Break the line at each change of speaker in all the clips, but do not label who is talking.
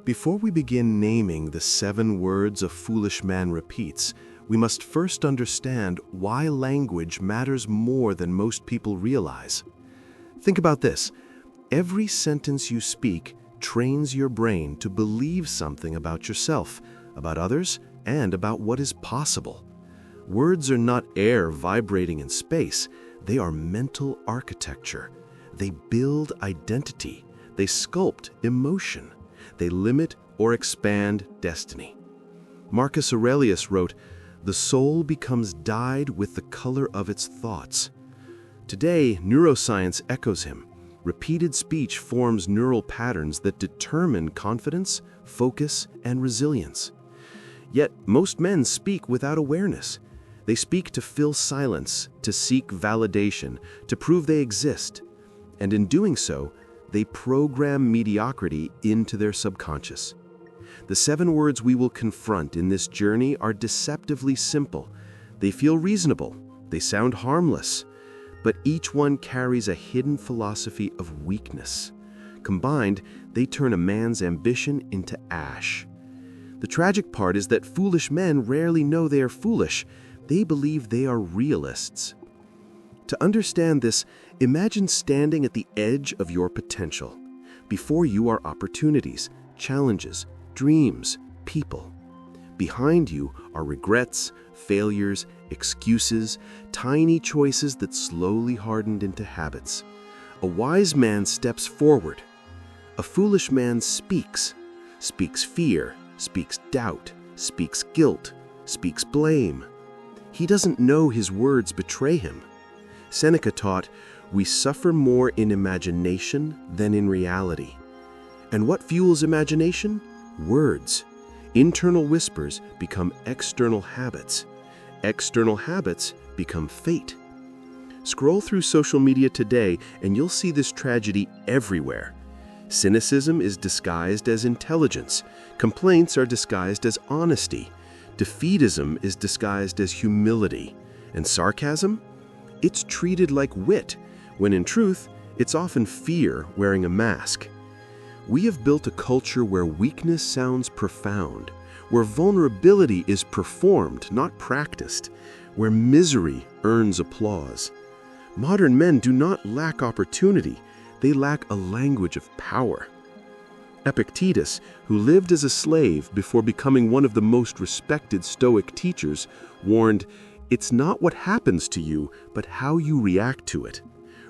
Before we begin naming the 7 words a foolish man repeats, we must first understand why language matters more than most people realize. Think about this. Every sentence you speak trains your brain to believe something about yourself, about others, and about what is possible. Words are not air vibrating in space. They are mental architecture. They build identity. They sculpt emotion. They limit or expand destiny. Marcus Aurelius wrote, "The soul becomes dyed with the color of its thoughts." Today, neuroscience echoes him. Repeated speech forms neural patterns that determine confidence, focus, and resilience. Yet, most men speak without awareness. They speak to fill silence, to seek validation, to prove they exist. And in doing so, they program mediocrity into their subconscious. The 7 words we will confront in this journey are deceptively simple. They feel reasonable. They sound harmless. But each one carries a hidden philosophy of weakness. Combined, they turn a man's ambition into ash. The tragic part is that foolish men rarely know they are foolish. They believe they are realists. To understand this, imagine standing at the edge of your potential. Before you are opportunities, challenges, dreams, people. Behind you are regrets, failures, excuses, tiny choices that slowly hardened into habits. A wise man steps forward. A foolish man speaks fear, speaks doubt, speaks guilt, speaks blame. He doesn't know his words betray him. Seneca taught, "We suffer more in imagination than in reality." And what fuels imagination? Words. Internal whispers become external habits. External habits become fate. Scroll through social media today and you'll see this tragedy everywhere. Cynicism is disguised as intelligence. Complaints are disguised as honesty. Defeatism is disguised as humility. And sarcasm? It's treated like wit, when in truth, it's often fear wearing a mask. We have built a culture where weakness sounds profound, where vulnerability is performed, not practiced, where misery earns applause. Modern men do not lack opportunity, they lack a language of power. Epictetus, who lived as a slave before becoming one of the most respected Stoic teachers, warned, "It's not what happens to you, but how you react to it."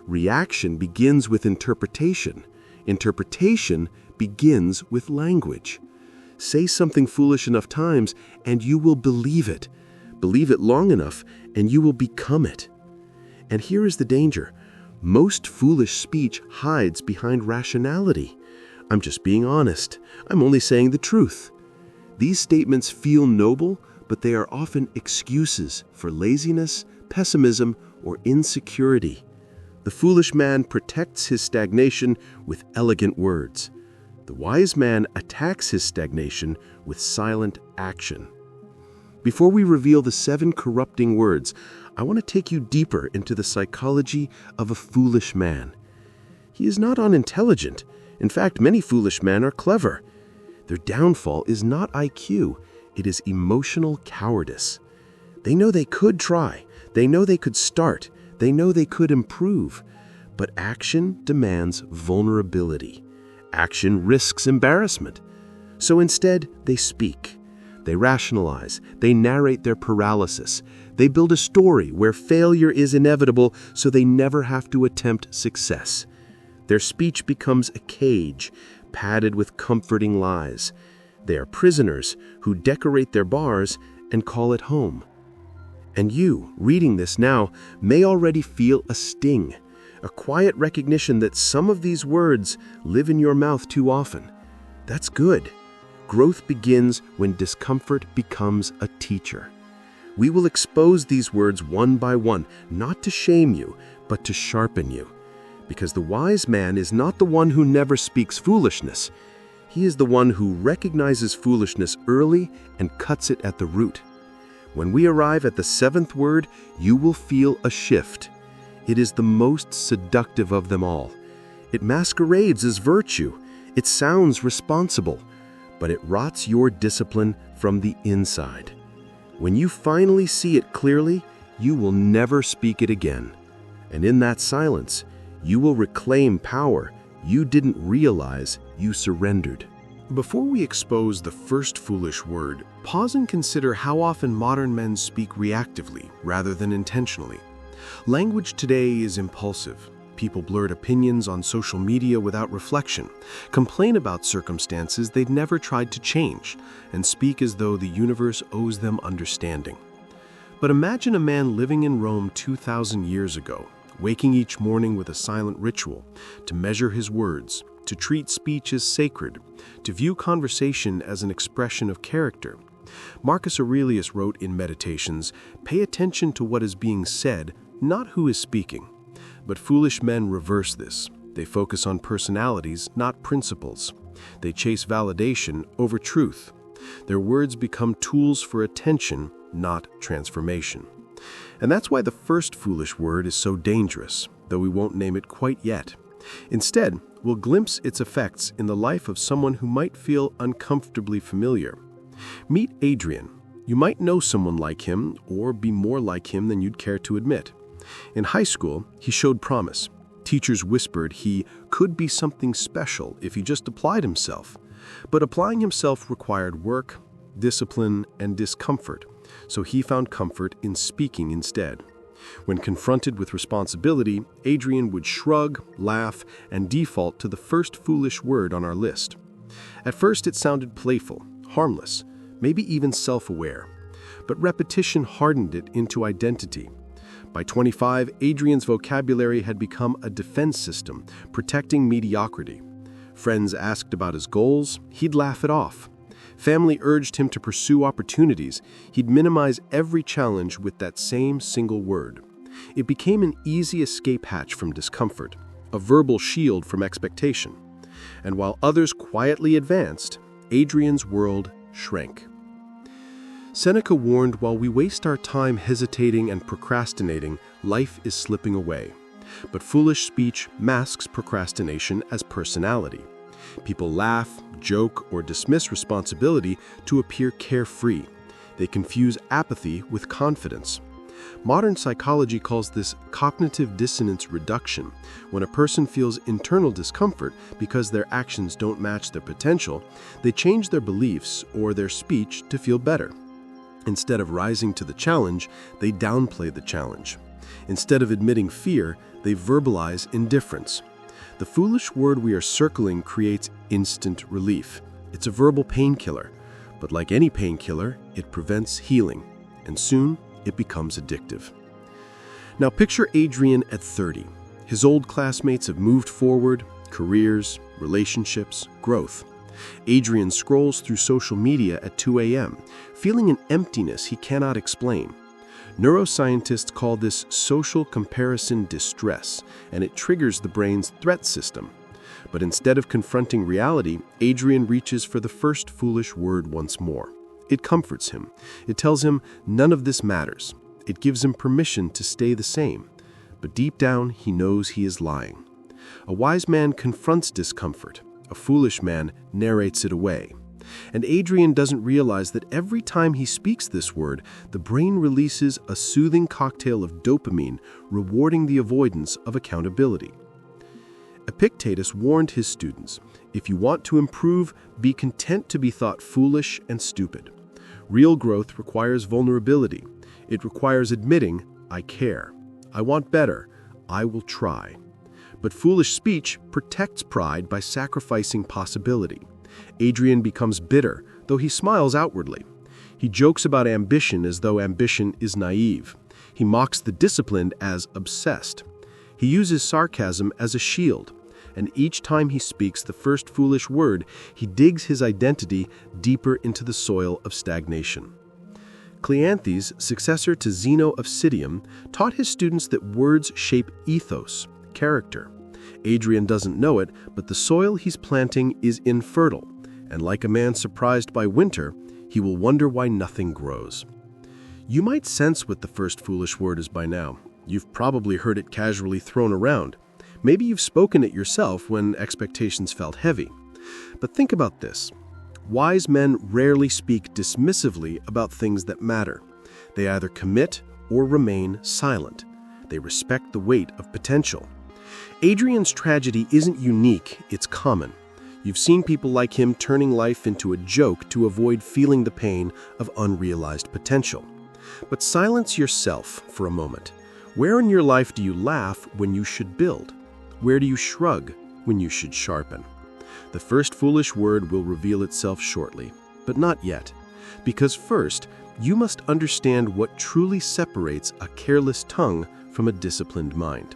Reaction begins with interpretation. Interpretation begins with language. Say something foolish enough times, and you will believe it. Believe it long enough, and you will become it. And here is the danger. Most foolish speech hides behind rationality. "I'm just being honest. I'm only saying the truth." These statements feel noble, but they are often excuses for laziness, pessimism, or insecurity. The foolish man protects his stagnation with elegant words. The wise man attacks his stagnation with silent action. Before we reveal the 7 corrupting words, I want to take you deeper into the psychology of a foolish man. He is not unintelligent. In fact, many foolish men are clever. Their downfall is not IQ, it is emotional cowardice. They know they could try, they know they could start, they know they could improve, but action demands vulnerability. Action risks embarrassment. So instead, they speak. They rationalize, they narrate their paralysis. They build a story where failure is inevitable so they never have to attempt success. Their speech becomes a cage, padded with comforting lies. They are prisoners who decorate their bars and call it home. And you, reading this now, may already feel a sting, a quiet recognition that some of these words live in your mouth too often. That's good. Growth begins when discomfort becomes a teacher. We will expose these words one by one, not to shame you, but to sharpen you. Because the wise man is not the one who never speaks foolishness. He is the one who recognizes foolishness early and cuts it at the root. When we arrive at the 7th word, you will feel a shift. It is the most seductive of them all. It masquerades as virtue. It sounds responsible. but it rots your discipline from the inside. When you finally see it clearly, you will never speak it again. And in that silence, you will reclaim power you didn't realize you surrendered. Before we expose the first foolish word, pause and consider how often modern men speak reactively rather than intentionally. Language today is impulsive. People blurt opinions on social media without reflection, complain about circumstances they've never tried to change, and speak as though the universe owes them understanding. But imagine a man living in Rome 2,000 years ago, waking each morning with a silent ritual, to measure his words, to treat speech as sacred, to view conversation as an expression of character. Marcus Aurelius wrote in Meditations, "Pay attention to what is being said, not who is speaking." But foolish men reverse this. They focus on personalities, not principles. They chase validation over truth. Their words become tools for attention, not transformation. And that's why the first foolish word is so dangerous, though we won't name it quite yet. Instead, we'll glimpse its effects in the life of someone who might feel uncomfortably familiar. Meet Adrian. You might know someone like him, or be more like him than you'd care to admit. In high school, he showed promise. Teachers whispered he could be something special if he just applied himself. But applying himself required work, discipline, and discomfort, so he found comfort in speaking instead. When confronted with responsibility, Adrian would shrug, laugh, and default to the first foolish word on our list. At first, it sounded playful, harmless, maybe even self-aware. But repetition hardened it into identity. By 25, Adrian's vocabulary had become a defense system, protecting mediocrity. Friends asked about his goals, he'd laugh it off. Family urged him to pursue opportunities. He'd minimize every challenge with that same single word. It became an easy escape hatch from discomfort, a verbal shield from expectation. And while others quietly advanced, Adrian's world shrank. Seneca warned, while we waste our time hesitating and procrastinating, life is slipping away. But foolish speech masks procrastination as personality. People laugh, joke, or dismiss responsibility to appear carefree. They confuse apathy with confidence. Modern psychology calls this cognitive dissonance reduction, when a person feels internal discomfort because their actions don't match their potential. They change their beliefs or their speech to feel better. Instead of rising to the challenge, they downplay the challenge. Instead of admitting fear, they verbalize indifference. The foolish word we are circling creates instant relief. It's a verbal painkiller, but like any painkiller, it prevents healing, and soon it becomes addictive. Now picture Adrian at 30. His old classmates have moved forward, careers, relationships, growth. Adrian scrolls through social media at 2 a.m., feeling an emptiness he cannot explain. Neuroscientists call this social comparison distress, and it triggers the brain's threat system. But instead of confronting reality, Adrian reaches for the first foolish word once more. It comforts him. It tells him none of this matters. It gives him permission to stay the same. But deep down, he knows he is lying. A wise man confronts discomfort. A foolish man narrates it away. And Adrian doesn't realize that every time he speaks this word, the brain releases a soothing cocktail of dopamine, rewarding the avoidance of accountability. Epictetus warned his students, if you want to improve, be content to be thought foolish and stupid. Real growth requires vulnerability. It requires admitting, I care. I want better. I will try. But foolish speech protects pride by sacrificing possibility. Adrian becomes bitter, though he smiles outwardly. He jokes about ambition as though ambition is naive. He mocks the disciplined as obsessed. He uses sarcasm as a shield, and each time he speaks the first foolish word, he digs his identity deeper into the soil of stagnation. Cleanthes, successor to Zeno of Citium, taught his students that words shape ethos, character. Adrian doesn't know it, but the soil he's planting is infertile, and like a man surprised by winter, he will wonder why nothing grows. You might sense what the first foolish word is by now. You've probably heard it casually thrown around. Maybe you've spoken it yourself when expectations felt heavy. But think about this. Wise men rarely speak dismissively about things that matter. They either commit or remain silent. They respect the weight of potential. Adrian's tragedy isn't unique, it's common. You've seen people like him turning life into a joke to avoid feeling the pain of unrealized potential. But silence yourself for a moment. Where in your life do you laugh when you should build? Where do you shrug when you should sharpen? The first foolish word will reveal itself shortly, but not yet. Because first, you must understand what truly separates a careless tongue from a disciplined mind.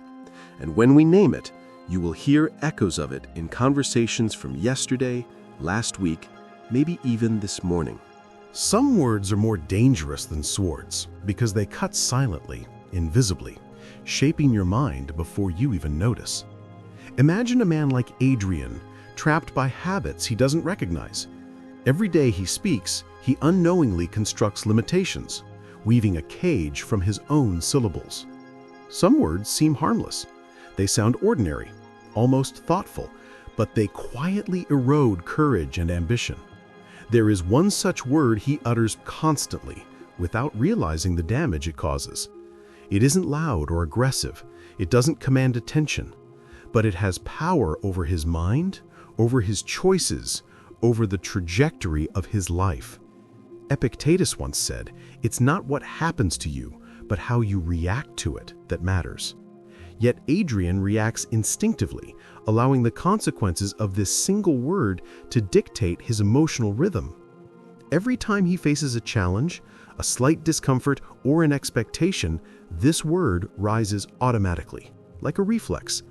And when we name it, you will hear echoes of it in conversations from yesterday, last week, maybe even this morning.
Some words are more dangerous than swords because they cut silently, invisibly, shaping your mind before you even notice. Imagine a man like Adrian, trapped by habits he doesn't recognize. Every day he speaks, he unknowingly constructs limitations, weaving a cage from his own syllables. Some words seem harmless. They sound ordinary, almost thoughtful, but they quietly erode courage and ambition. There is one such word he utters constantly, without realizing the damage it causes. It isn't loud or aggressive, it doesn't command attention, but it has power over his mind, over his choices, over the trajectory of his life. Epictetus once said, "It's not what happens to you, but how you react to it that matters." Yet Adrian reacts instinctively, allowing the consequences of this single word to dictate his emotional rhythm. Every time he faces a challenge, a slight discomfort, or an expectation, this word rises automatically, like a reflex.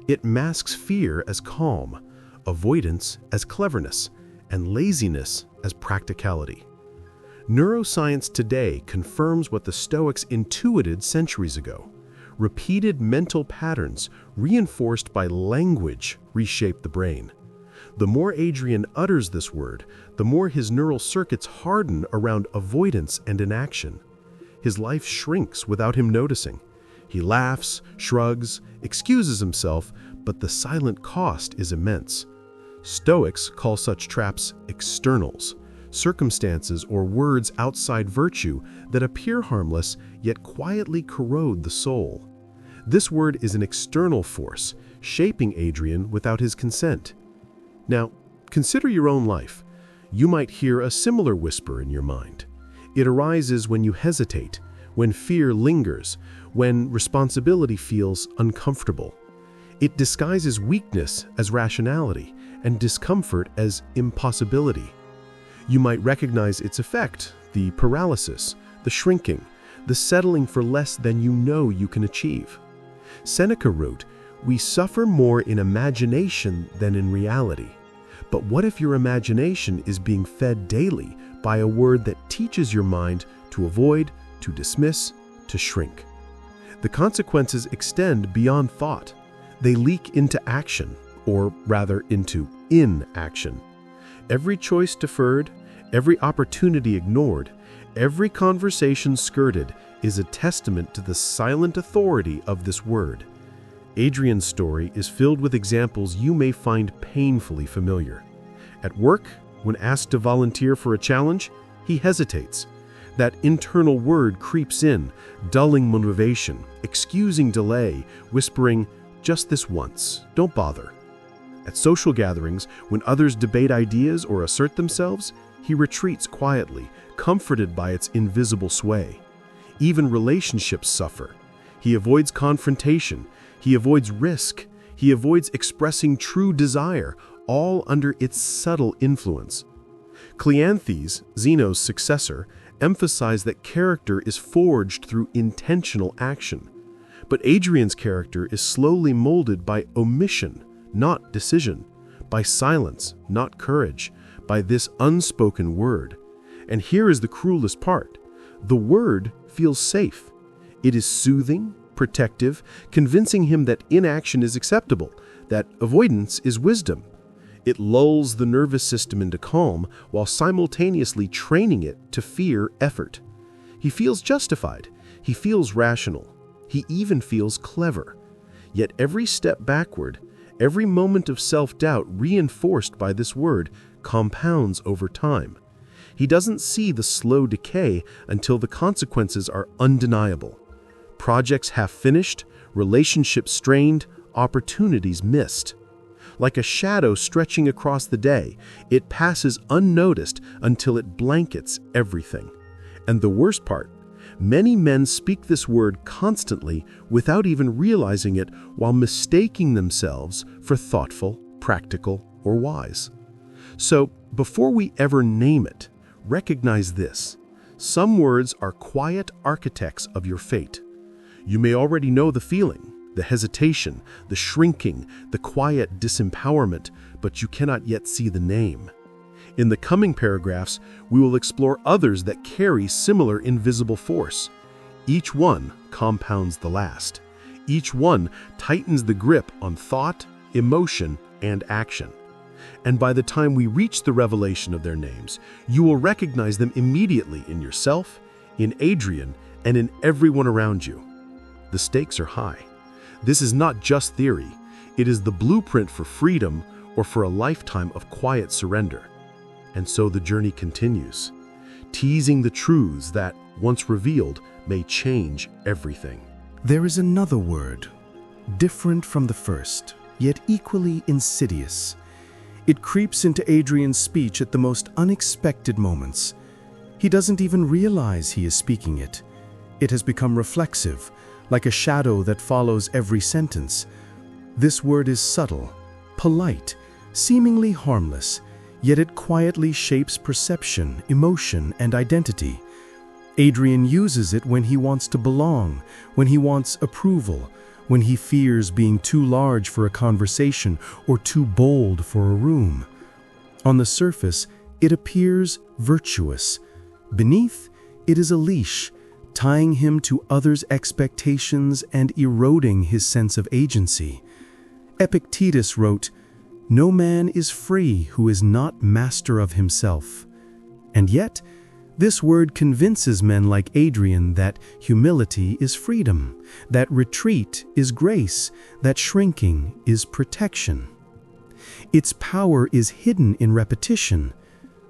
It masks fear as calm, avoidance as cleverness, and laziness as practicality. Neuroscience today confirms what the Stoics intuited centuries ago. Repeated mental patterns, reinforced by language, reshape the brain. The more Adrian utters this word, the more his neural circuits harden around avoidance and inaction. His life shrinks without him noticing. He laughs, shrugs, excuses himself, but the silent cost is immense. Stoics call such traps externals, circumstances or words outside virtue that appear harmless yet quietly corrode the soul. This word is an external force, shaping Adrian without his consent. Now, consider your own life. You might hear a similar whisper in your mind. It arises when you hesitate, when fear lingers, when responsibility feels uncomfortable. It disguises weakness as rationality and discomfort as impossibility. You might recognize its effect, the paralysis, the shrinking, the settling for less than you know you can achieve. Seneca wrote, "We suffer more in imagination than in reality." But what if your imagination is being fed daily by a word that teaches your mind to avoid, to dismiss, to shrink? The consequences extend beyond thought. They leak into action, or rather into inaction. Every choice deferred, every opportunity ignored, every conversation skirted is a testament to the silent authority of this word. Adrian's story is filled with examples you may find painfully familiar. At work, when asked to volunteer for a challenge, he hesitates. That internal word creeps in, dulling motivation, excusing delay, whispering, "Just this once, don't bother." At social gatherings, when others debate ideas or assert themselves, he retreats quietly, comforted by its invisible sway. Even relationships suffer. He avoids confrontation. He avoids risk. He avoids expressing true desire, all under its subtle influence. Cleanthes, Zeno's successor, emphasized that character is forged through intentional action. But Adrian's character is slowly molded by omission, not decision, by silence, not courage, by this unspoken word. And here is the cruelest part. The word feels safe. It is soothing, protective, convincing him that inaction is acceptable, that avoidance is wisdom. It lulls the nervous system into calm while simultaneously training it to fear effort. He feels justified. He feels rational. He even feels clever. Yet every step backward, every moment of self-doubt reinforced by this word, compounds over time. He doesn't see the slow decay until the consequences are undeniable. Projects half finished, relationships strained, opportunities missed. Like a shadow stretching across the day, it passes unnoticed until it blankets everything. And the worst part, many men speak this word constantly without even realizing it, while mistaking themselves for thoughtful, practical, or wise. So, before we ever name it, recognize this. Some words are quiet architects of your fate. You may already know the feeling, the hesitation, the shrinking, the quiet disempowerment, but you cannot yet see the name. In the coming paragraphs, we will explore others that carry similar invisible force. Each one compounds the last. Each one tightens the grip on thought, emotion, and action. And by the time we reach the revelation of their names, you will recognize them immediately in yourself, in Adrian, and in everyone around you. The stakes are high. This is not just theory. It is the blueprint for freedom or for a lifetime of quiet surrender. And so the journey continues, teasing the truths that, once revealed, may change everything.
There is another word, different from the first, yet equally insidious. It creeps into Adrian's speech at the most unexpected moments. He doesn't even realize he is speaking it. It has become reflexive, like a shadow that follows every sentence. This word is subtle, polite, seemingly harmless, yet it quietly shapes perception, emotion, and identity. Adrian uses it when he wants to belong, when he wants approval, when he fears being too large for a conversation or too bold for a room. On the surface, it appears virtuous. Beneath, it is a leash, tying him to others' expectations and eroding his sense of agency. Epictetus wrote, "No man is free who is not master of himself." And yet, this word convinces men like Adrian that humility is freedom, that retreat is grace, that shrinking is protection. Its power is hidden in repetition.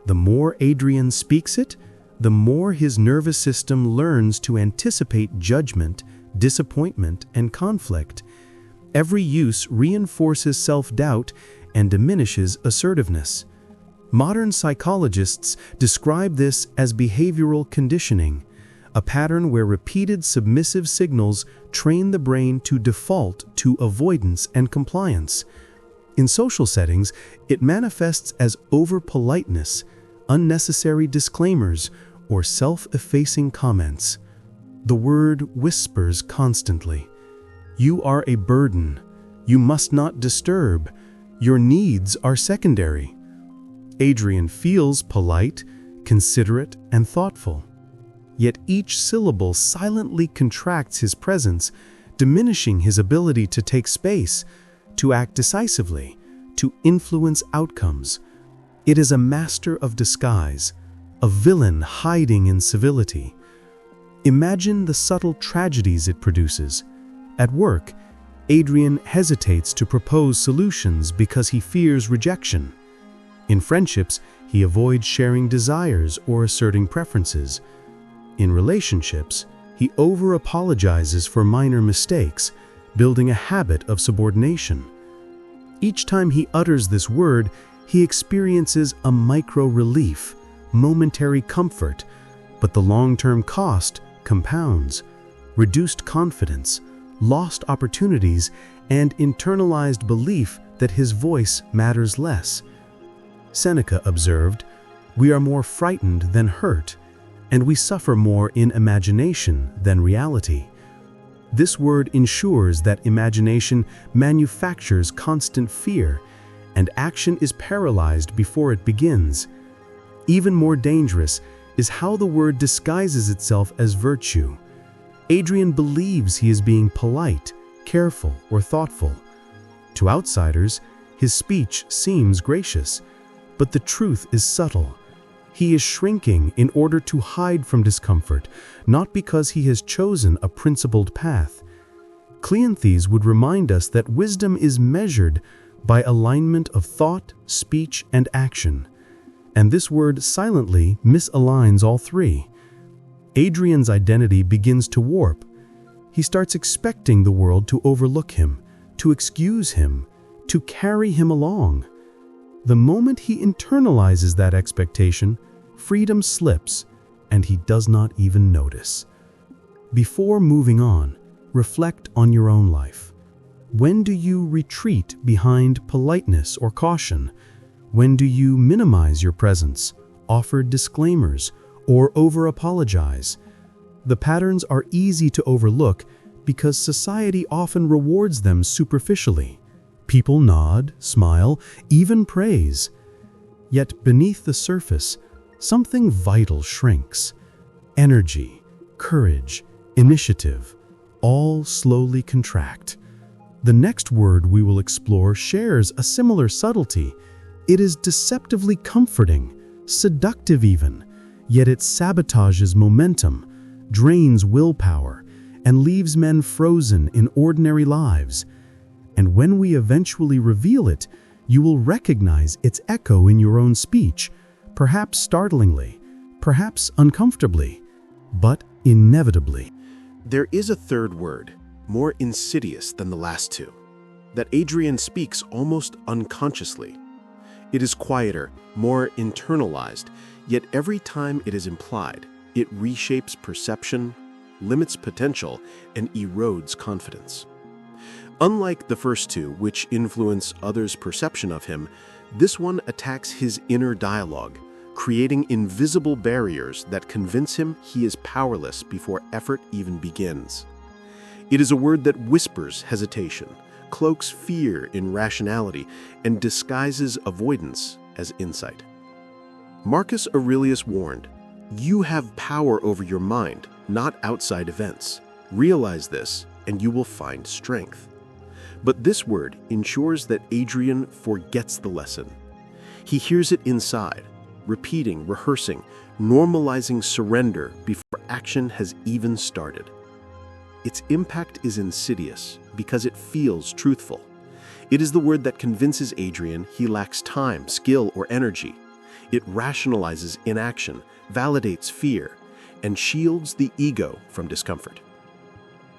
The more Adrian speaks it, the more his nervous system learns to anticipate judgment, disappointment, and conflict. Every use reinforces self-doubt and diminishes assertiveness. Modern psychologists describe this as behavioral conditioning, a pattern where repeated submissive signals train the brain to default to avoidance and compliance. In social settings, it manifests as over-politeness, unnecessary disclaimers, or self-effacing comments. The word whispers constantly. You are a burden. You must not disturb. Your needs are secondary. Adrian feels polite, considerate, and thoughtful. Yet each syllable silently contracts his presence, diminishing his ability to take space, to act decisively, to influence outcomes. It is a master of disguise, a villain hiding in civility. Imagine the subtle tragedies it produces. At work, Adrian hesitates to propose solutions because he fears rejection. In friendships, he avoids sharing desires or asserting preferences. In relationships, he over-apologizes for minor mistakes, building a habit of subordination. Each time he utters this word, he experiences a micro-relief, momentary comfort, but the long-term cost compounds. Reduced confidence, lost opportunities, and internalized belief that his voice matters less. Seneca observed, "We are more frightened than hurt, and we suffer more in imagination than reality." This word ensures that imagination manufactures constant fear, and action is paralyzed before it begins. Even more dangerous is how the word disguises itself as virtue. Adrian believes he is being polite, careful, or thoughtful. To outsiders, his speech seems gracious, but the truth is subtle. He is shrinking in order to hide from discomfort, not because he has chosen a principled path. Cleanthes would remind us that wisdom is measured by alignment of thought, speech, and action.
And this word silently misaligns all three. Adrian's identity begins to warp. He starts expecting the world to overlook him, to excuse him, to carry him along. The moment he internalizes that expectation, freedom slips, and he does not even notice. Before moving on, reflect on your own life. When do you retreat behind politeness or caution? When do you minimize your presence, offer disclaimers, or over-apologize? The patterns are easy to overlook because society often rewards them superficially. People nod, smile, even praise. Yet beneath the surface, something vital shrinks. Energy, courage, initiative, all slowly contract. The next word we will explore shares a similar subtlety. It is deceptively comforting, seductive even, yet it sabotages momentum, drains willpower, and leaves men frozen in ordinary lives. And when we eventually reveal it, you will recognize its echo in your own speech, perhaps startlingly, perhaps uncomfortably, but inevitably.
There is a third word, more insidious than the last two, that Adrian speaks almost unconsciously. It is quieter, more internalized, yet every time it is implied, it reshapes perception, limits potential, and erodes confidence. Unlike the first two, which influence others' perception of him, this one attacks his inner dialogue, creating invisible barriers that convince him he is powerless before effort even begins. It is a word that whispers hesitation, cloaks fear in rationality, and disguises avoidance as insight. Marcus Aurelius warned, "You have power over your mind, not outside events. Realize this, and you will find strength." But this word ensures that Adrian forgets the lesson. He hears it inside, repeating, rehearsing, normalizing surrender before action has even started. Its impact is insidious because it feels truthful. It is the word that convinces Adrian he lacks time, skill, or energy. It rationalizes inaction, validates fear, and shields the ego from discomfort.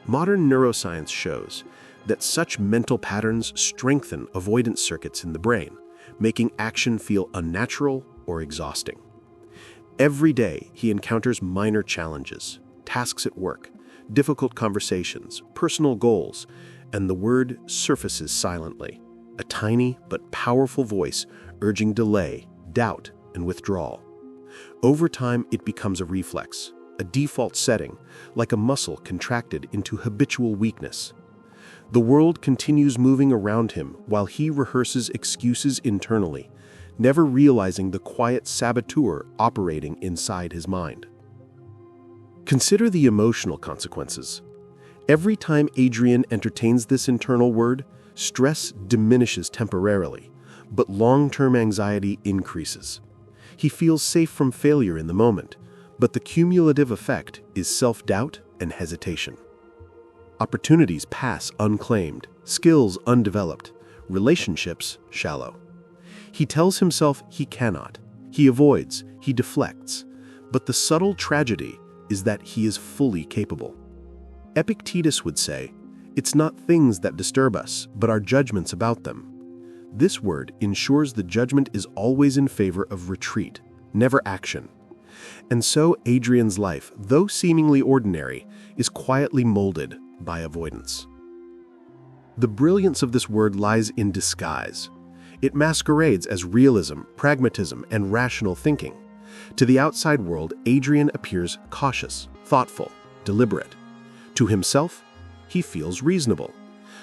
Modern neuroscience shows that such mental patterns strengthen avoidance circuits in the brain, making action feel unnatural or exhausting. Every day, he encounters minor challenges, tasks at work, difficult conversations, personal goals, and the word surfaces silently, a tiny but powerful voice urging delay, doubt, and withdrawal. Over time, it becomes a reflex, a default setting, like a muscle contracted into habitual weakness. The world continues moving around him while he rehearses excuses internally, never realizing the quiet saboteur operating inside his mind. Consider the emotional consequences. Every time Adrian entertains this internal word, stress diminishes temporarily, but long-term anxiety increases. He feels safe from failure in the moment, but the cumulative effect is self-doubt and hesitation. Opportunities pass unclaimed, skills undeveloped, relationships shallow. He tells himself he cannot, he avoids, he deflects, but the subtle tragedy is that he is fully capable. Epictetus would say, "It's not things that disturb us, but our judgments about them." This word ensures the judgment is always in favor of retreat, never action. And so Adrian's life, though seemingly ordinary, is quietly molded by avoidance. The brilliance of this word lies in disguise. It masquerades as realism, pragmatism, and rational thinking. To the outside world, Adrian appears cautious, thoughtful, deliberate. To himself, he feels reasonable.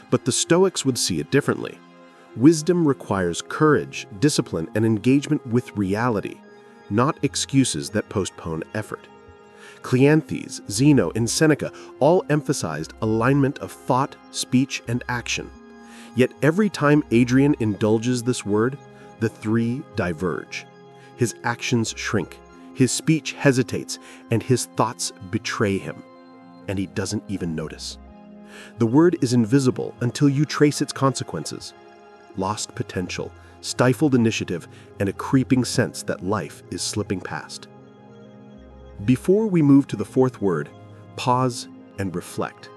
But the Stoics would see it differently. Wisdom requires courage, discipline, and engagement with reality, not excuses that postpone effort. Cleanthes, Zeno, and Seneca all emphasized alignment of thought, speech, and action. Yet every time Adrian indulges this word, the three diverge. His actions shrink, his speech hesitates, and his thoughts betray him. And he doesn't even notice. The word is invisible until you trace its consequences. Lost potential, stifled initiative, and a creeping sense that life is slipping past. Before we move to the fourth word, pause and reflect.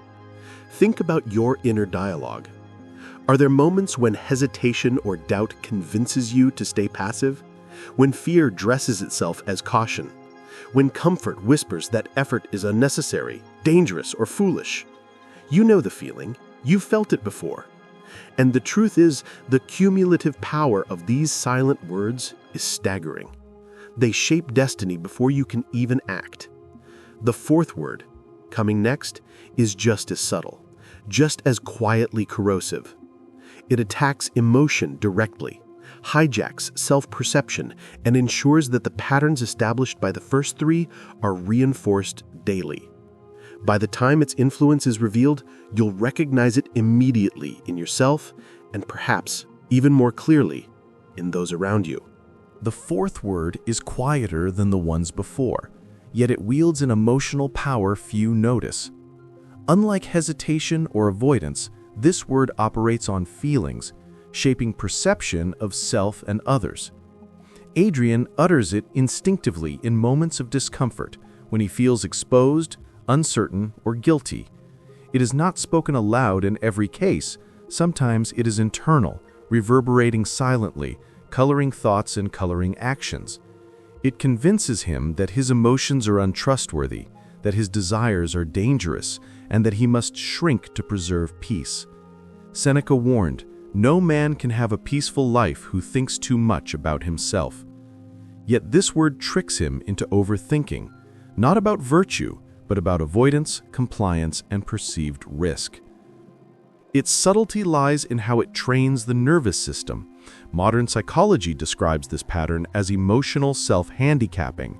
Think about your inner dialogue. Are there moments when hesitation or doubt convinces you to stay passive? When fear dresses itself as caution? When comfort whispers that effort is unnecessary, dangerous, or foolish? You know the feeling. You've felt it before. And the truth is, the cumulative power of these silent words is staggering. They shape destiny before you can even act. The fourth word, coming next, is just as subtle, just as quietly corrosive. It attacks emotion directly, hijacks self-perception, and ensures that the patterns established by the first three are reinforced daily. By the time its influence is revealed, you'll recognize it immediately in yourself and perhaps even more clearly in those around you.
The fourth word is quieter than the ones before, yet it wields an emotional power few notice. Unlike hesitation or avoidance, this word operates on feelings, shaping perception of self and others. Adrian utters it instinctively in moments of discomfort, when he feels exposed, uncertain, or guilty. It is not spoken aloud in every case. Sometimes it is internal, reverberating silently, coloring thoughts and coloring actions. It convinces him that his emotions are untrustworthy, that his desires are dangerous, and that he must shrink to preserve peace. Seneca warned, "No man can have a peaceful life who thinks too much about himself." Yet this word tricks him into overthinking, not about virtue, but about avoidance, compliance, and perceived risk. Its subtlety lies in how it trains the nervous system. Modern psychology describes this pattern as emotional self-handicapping.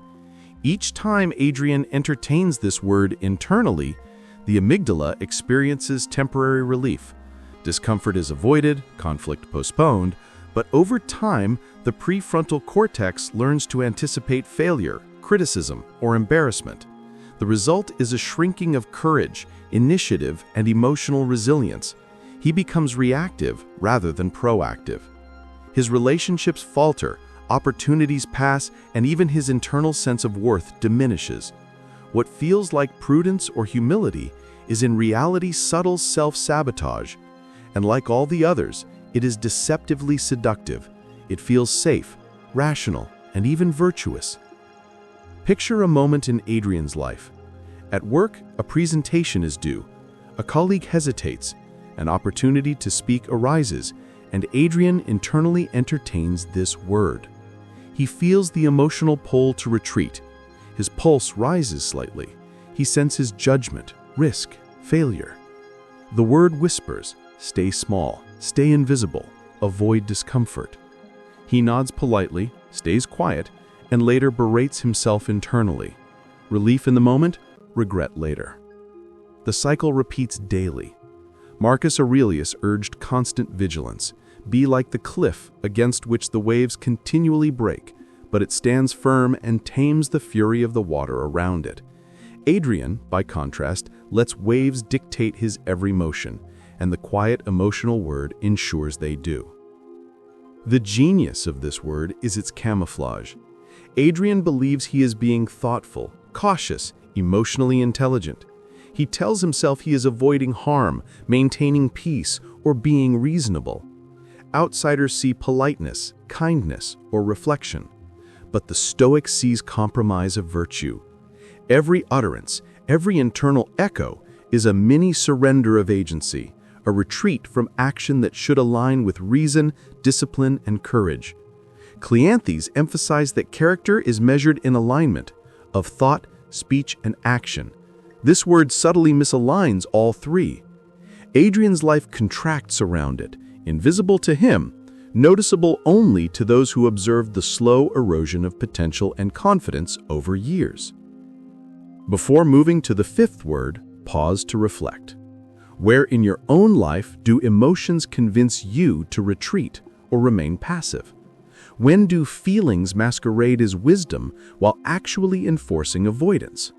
Each time Adrian entertains this word internally, the amygdala experiences temporary relief. Discomfort is avoided, conflict postponed, but over time, the prefrontal cortex learns to anticipate failure, criticism, or embarrassment. The result is a shrinking of courage, initiative, and emotional resilience. He becomes reactive rather than proactive. His relationships falter, opportunities pass, and even his internal sense of worth diminishes. What feels like prudence or humility is in reality subtle self-sabotage. And like all the others, it is deceptively seductive. It feels safe, rational, and even virtuous. Picture a moment in Adrian's life. At work, a presentation is due. A colleague hesitates. An opportunity to speak arises, and Adrian internally entertains this word. He feels the emotional pull to retreat. His pulse rises slightly. He senses judgment, risk, failure. The word whispers, "Stay small, stay invisible, avoid discomfort." He nods politely, stays quiet, and later berates himself internally. Relief in the moment, regret later. The cycle repeats daily. Marcus Aurelius urged constant vigilance. Be like the cliff against which the waves continually break, but it stands firm and tames the fury of the water around it. Adrian, by contrast, lets waves dictate his every motion, and the quiet emotional word ensures they do. The genius of this word is its camouflage. Adrian believes he is being thoughtful, cautious, emotionally intelligent. He tells himself he is avoiding harm, maintaining peace, or being reasonable. Outsiders see politeness, kindness, or reflection. But the Stoic sees compromise of virtue. Every utterance, every internal echo is a mini-surrender of agency, a retreat from action that should align with reason, discipline, and courage. Cleanthes emphasized that character is measured in alignment of thought, speech, and action. This word subtly misaligns all three. Adrian's life contracts around it, invisible to him, noticeable only to those who observed the slow erosion of potential and confidence over years. Before moving to the fifth word, pause to reflect. Where in your own life do emotions convince you to retreat or remain passive? When do feelings masquerade as wisdom while actually enforcing avoidance?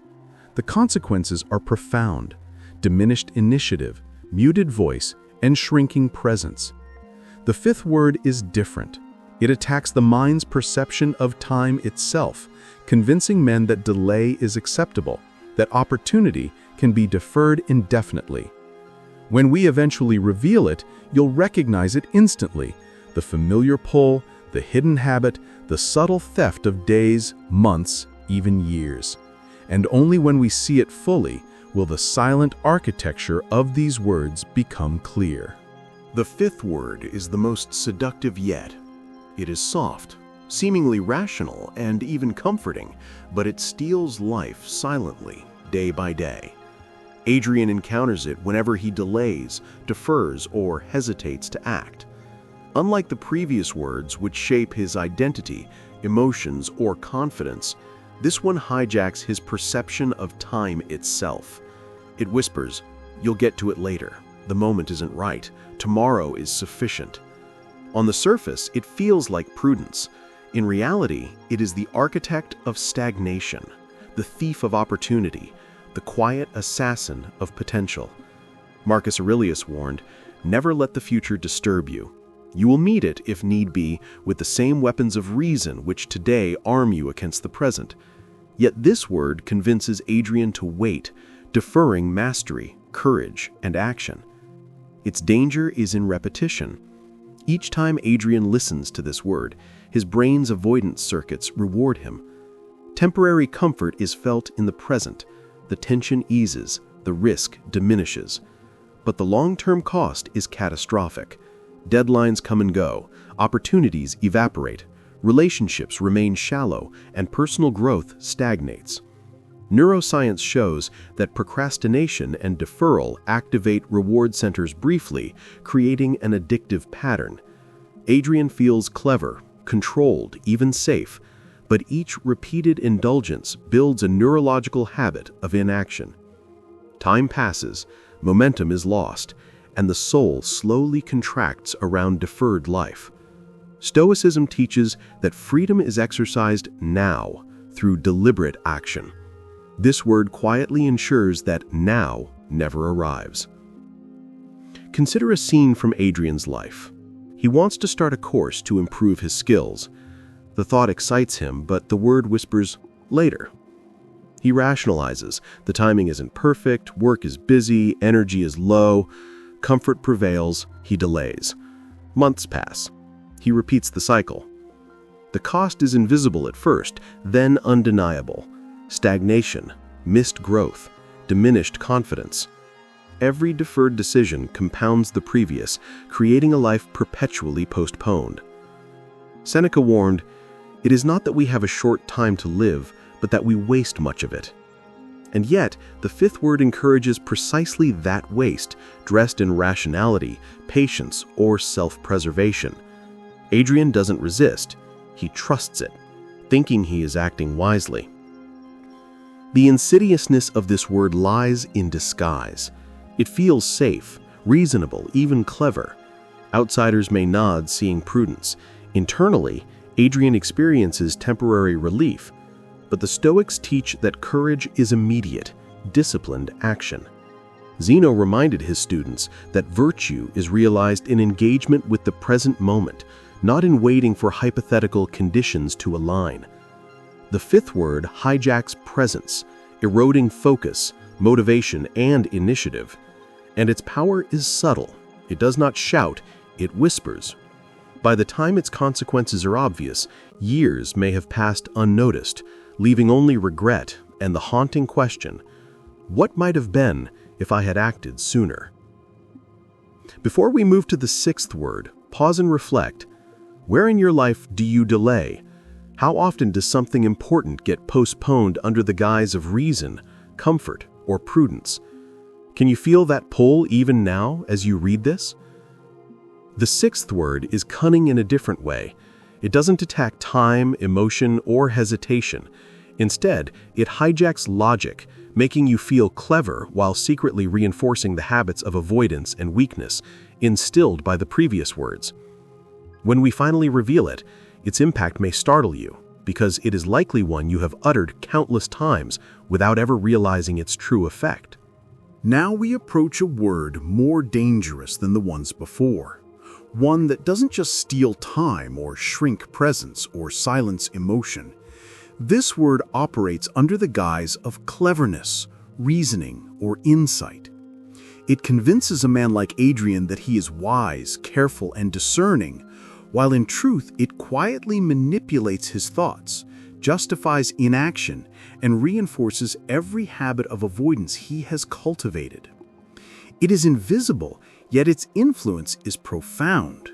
The consequences are profound: diminished initiative, muted voice, and shrinking presence. The fifth word is different.
It attacks the mind's perception of time itself, convincing men that delay is acceptable, that opportunity can be deferred indefinitely. When we eventually reveal it, you'll recognize it instantly, the familiar pull, the hidden habit, the subtle theft of days, months, even years. And only when we see it fully will the silent architecture of these words become clear.
The fifth word is the most seductive yet. It is soft, seemingly rational, and even comforting, but it steals life silently, day by day. Adrian encounters it whenever he delays, defers, or hesitates to act. Unlike the previous words, which shape his identity, emotions, or confidence, this one hijacks his perception of time itself. It whispers, "You'll get to it later. The moment isn't right. Tomorrow is sufficient." On the surface, it feels like prudence. In reality, it is the architect of stagnation, the thief of opportunity, the quiet assassin of potential. Marcus Aurelius warned, "Never let the future disturb you. You will meet it, if need be, with the same weapons of reason which today arm you against the present." Yet this word convinces Adrian to wait, deferring mastery, courage, and action. Its danger is in repetition. Each time Adrian listens to this word, his brain's avoidance circuits reward him. Temporary comfort is felt in the present, the tension eases, the risk diminishes. But the long-term cost is catastrophic. Deadlines come and go, opportunities evaporate, relationships remain shallow, and personal growth stagnates. Neuroscience shows that procrastination and deferral activate reward centers briefly, creating an addictive pattern. Adrian feels clever, controlled, even safe, but each repeated indulgence builds a neurological habit of inaction. Time passes, momentum is lost, and the soul slowly contracts around deferred life. Stoicism teaches that freedom is exercised now through deliberate action. This word quietly ensures that now never arrives. Consider a scene from Adrian's life. He wants to start a course to improve his skills. The thought excites him, but the word whispers, "later." He rationalizes. The timing isn't perfect, work is busy, energy is low, comfort prevails, he delays. Months pass. He repeats the cycle. The cost is invisible at first, then undeniable. Stagnation, missed growth, diminished confidence. Every deferred decision compounds the previous, creating a life perpetually postponed. Seneca warned, "It is not that we have a short time to live, but that we waste much of it." And yet, the fifth word encourages precisely that waste, dressed in rationality, patience, or self-preservation. Adrian doesn't resist, he trusts it, thinking he is acting wisely. The insidiousness of this word lies in disguise. It feels safe, reasonable, even clever. Outsiders may nod, seeing prudence. Internally, Adrian experiences temporary relief, but the Stoics teach that courage is immediate, disciplined action. Zeno reminded his students that virtue is realized in engagement with the present moment, not in waiting for hypothetical conditions to align. The fifth word hijacks presence, eroding focus, motivation, and initiative. And its power is subtle. It does not shout, it whispers. By the time its consequences are obvious, years may have passed unnoticed, leaving only regret and the haunting question, what might have been if I had acted sooner? Before we move to the sixth word, pause and reflect. Where in your life do you delay? How often does something important get postponed under the guise of reason, comfort, or prudence? Can you feel that pull even now as you read this? The sixth word is cunning in a different way. It doesn't attack time, emotion, or hesitation. Instead, it hijacks logic, making you feel clever while secretly reinforcing the habits of avoidance and weakness instilled by the previous words. When we finally reveal it, its impact may startle you, because it is likely one you have uttered countless times without ever realizing its true effect.
Now we approach a word more dangerous than the ones before, one that doesn't just steal time or shrink presence or silence emotion. This word operates under the guise of cleverness, reasoning, or insight. It convinces a man like Adrian that he is wise, careful, and discerning, while in truth it quietly manipulates his thoughts, justifies inaction, and reinforces every habit of avoidance he has cultivated. It is invisible, yet its influence is profound.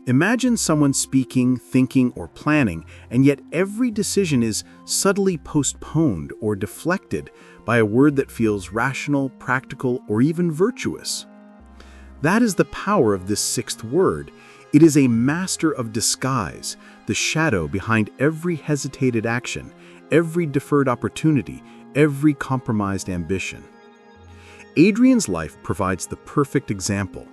Imagine someone speaking, thinking, or planning, and yet every decision is subtly postponed or deflected by a word that feels rational, practical, or even virtuous. That is the power of this sixth word. It is a master of disguise, the shadow behind every hesitated action, every deferred opportunity, every compromised ambition. Adrian's life provides the perfect example.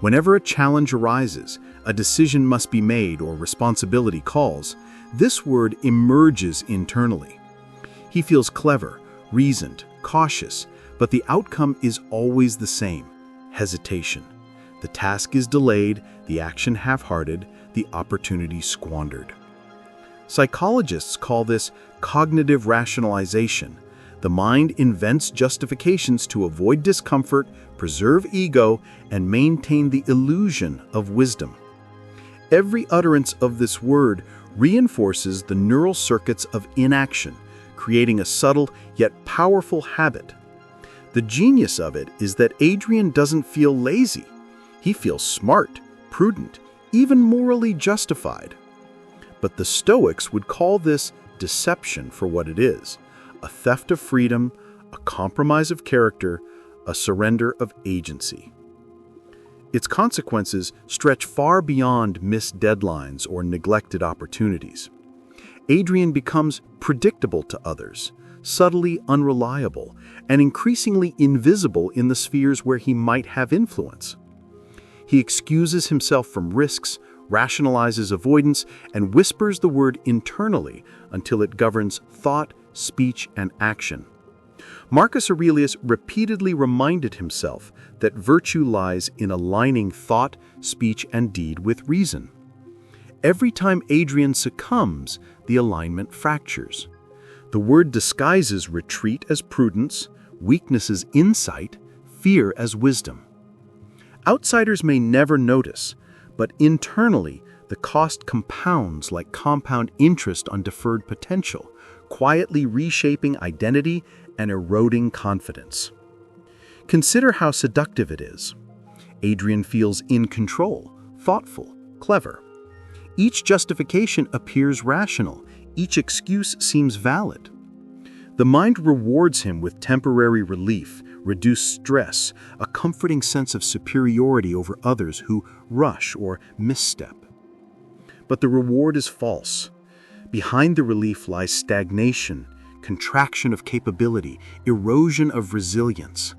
Whenever a challenge arises, a decision must be made or responsibility calls, this word emerges internally. He feels clever, reasoned, cautious, but the outcome is always the same: hesitation. The task is delayed, the action half-hearted, the opportunity squandered. Psychologists call this cognitive rationalization. The mind invents justifications to avoid discomfort, preserve ego, and maintain the illusion of wisdom. Every utterance of this word reinforces the neural circuits of inaction, creating a subtle yet powerful habit. The genius of it is that Adrian doesn't feel lazy. He feels smart, prudent, even morally justified. But the Stoics would call this deception for what it is: a theft of freedom, a compromise of character, a surrender of agency. Its consequences stretch far beyond missed deadlines or neglected opportunities. Adrian becomes predictable to others, subtly unreliable, and increasingly invisible in the spheres where he might have influence. He excuses himself from risks, rationalizes avoidance, and whispers the word internally until it governs thought, speech, and action. Marcus Aurelius repeatedly reminded himself that virtue lies in aligning thought, speech, and deed with reason. Every time Adrian succumbs, the alignment fractures. The word disguises retreat as prudence, weakness as insight, fear as wisdom. Outsiders may never notice, but internally, the cost compounds like compound interest on deferred potential, quietly reshaping identity and eroding confidence. Consider how seductive it is. Adrian feels in control, thoughtful, clever. Each justification appears rational, each excuse seems valid. The mind rewards him with temporary relief, reduced stress, a comforting sense of superiority over others who rush or misstep. But the reward is false. Behind the relief lies stagnation, contraction of capability, erosion of resilience.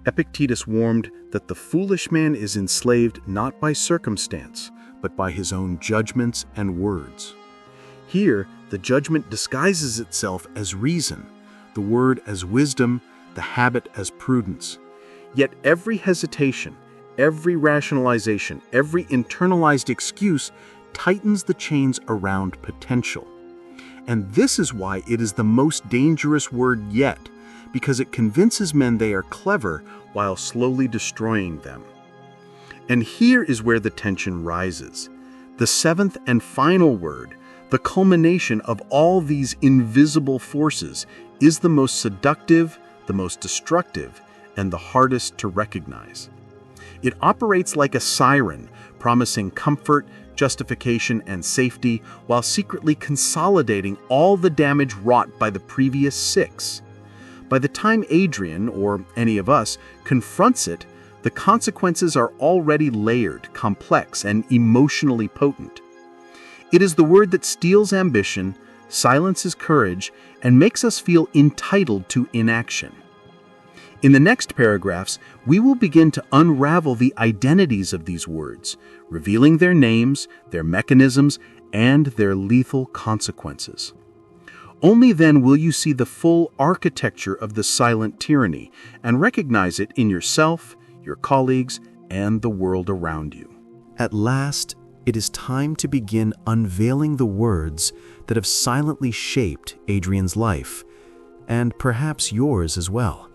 Epictetus warned that the foolish man is enslaved not by circumstance, but by his own judgments and words. Here, the judgment disguises itself as reason, the word as wisdom, the habit as prudence. Yet every hesitation, every rationalization, every internalized excuse tightens the chains around potential. And this is why it is the most dangerous word yet, because it convinces men they are clever while slowly destroying them. And here is where the tension rises. The seventh and final word, the culmination of all these invisible forces, is the most seductive, the most destructive, and the hardest to recognize. It operates like a siren, promising comfort, justification, and safety, while secretly consolidating all the damage wrought by the previous six. By the time Adrian, or any of us, confronts it, the consequences are already layered, complex, and emotionally potent. It is the word that steals ambition, silences courage, and makes us feel entitled to inaction. In the next paragraphs, we will begin to unravel the identities of these words, revealing their names, their mechanisms, and their lethal consequences. Only then will you see the full architecture of the silent tyranny and recognize it in yourself, your colleagues, and the world around you.
At last, it is time to begin unveiling the words that have silently shaped Adrian's life, and perhaps yours as well.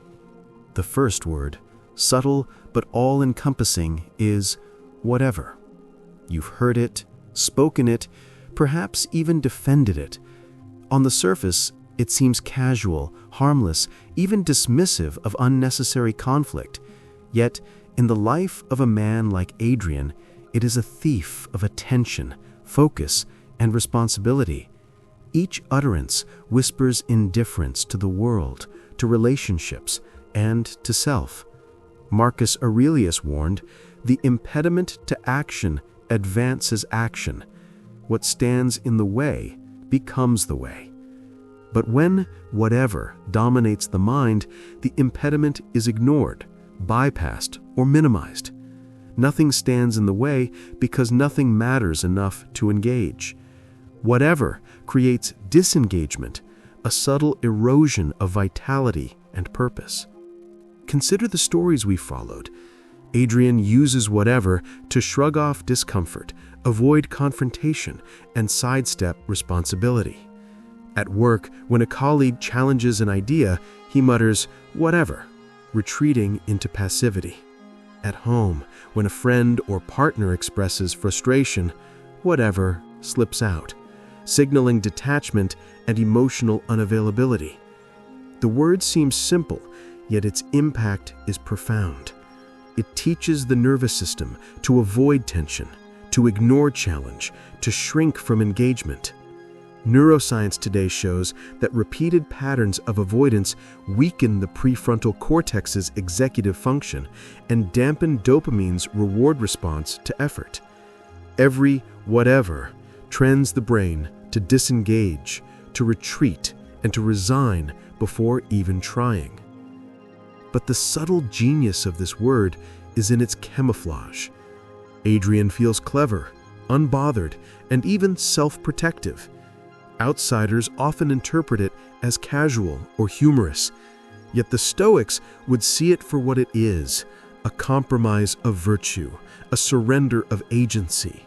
The first word, subtle but all-encompassing, is whatever. You've heard it, spoken it, perhaps even defended it. On the surface, it seems casual, harmless, even dismissive of unnecessary conflict. Yet, in the life of a man like Adrian, it is a thief of attention, focus, and responsibility. Each utterance whispers indifference to the world, to relationships, and to self. Marcus Aurelius warned, "The impediment to action advances action. What stands in the way becomes the way." But when whatever dominates the mind, the impediment is ignored, bypassed, or minimized. Nothing stands in the way because nothing matters enough to engage. Whatever creates disengagement, a subtle erosion of vitality and purpose. Consider the stories we followed. Adrian uses whatever to shrug off discomfort, avoid confrontation, and sidestep responsibility. At work, when a colleague challenges an idea, he mutters, "Whatever," retreating into passivity. At home, when a friend or partner expresses frustration, "Whatever" slips out, signaling detachment and emotional unavailability. The word seems simple, yet its impact is profound. It teaches the nervous system to avoid tension, to ignore challenge, to shrink from engagement. Neuroscience today shows that repeated patterns of avoidance weaken the prefrontal cortex's executive function and dampen dopamine's reward response to effort. Every whatever trends the brain to disengage, to retreat, and to resign before even trying. But the subtle genius of this word is in its camouflage. Adrian feels clever, unbothered, and even self-protective. Outsiders often interpret it as casual or humorous, yet the Stoics would see it for what it is, a compromise of virtue, a surrender of agency.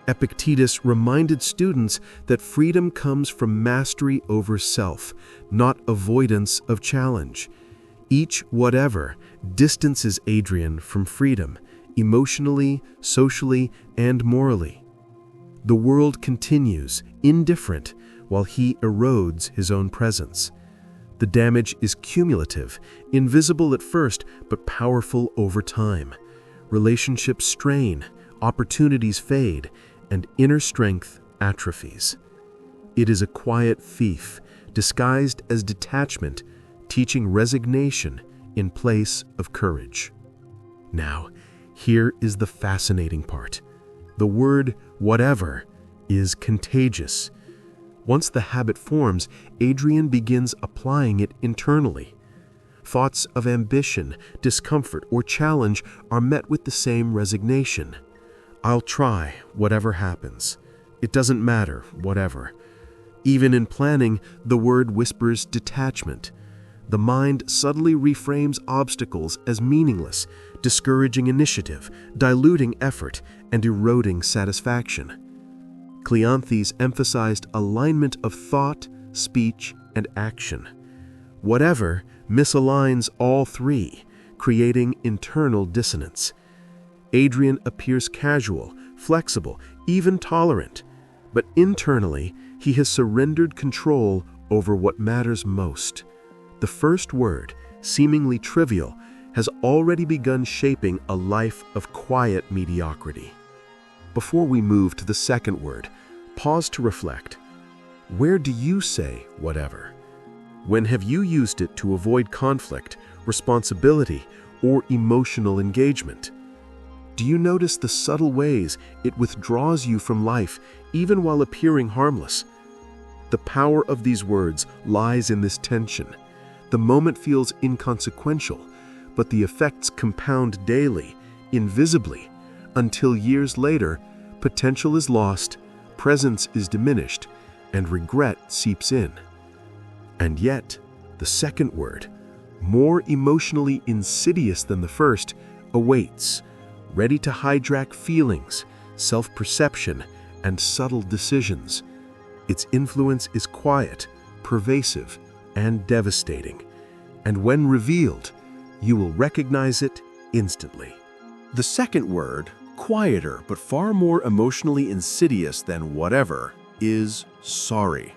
Epictetus reminded students that freedom comes from mastery over self, not avoidance of challenge. Each whatever distances Adrian from freedom, emotionally, socially, and morally. The world continues, indifferent, while he erodes his own presence. The damage is cumulative, invisible at first, but powerful over time. Relationships strain, opportunities fade, and inner strength atrophies. It is a quiet thief, disguised as detachment, teaching resignation in place of courage. Now, here is the fascinating part. The word whatever is contagious. Once the habit forms, Adrian begins applying it internally. Thoughts of ambition, discomfort, or challenge are met with the same resignation. "I'll try, whatever happens. It doesn't matter, whatever." Even in planning, the word whispers detachment. The mind subtly reframes obstacles as meaningless, discouraging initiative, diluting effort, and eroding satisfaction. Cleanthes emphasized alignment of thought, speech, and action. Whatever misaligns all three, creating internal dissonance. Adrian appears casual, flexible, even tolerant, but internally he has surrendered control over what matters most. The first word, seemingly trivial, has already begun shaping a life of quiet mediocrity. Before we move to the second word, pause to reflect. Where do you say whatever? When have you used it to avoid conflict, responsibility, or emotional engagement? Do you notice the subtle ways it withdraws you from life, even while appearing harmless? The power of these words lies in this tension. The moment feels inconsequential, but the effects compound daily, invisibly, until years later, potential is lost, presence is diminished, and regret seeps in. And yet, the second word, more emotionally insidious than the first, awaits.
ready to hijack feelings, self-perception, and subtle decisions. Its influence is quiet, pervasive, and devastating. And when revealed, you will recognize it instantly. The second word, quieter but far more emotionally insidious than whatever, is sorry.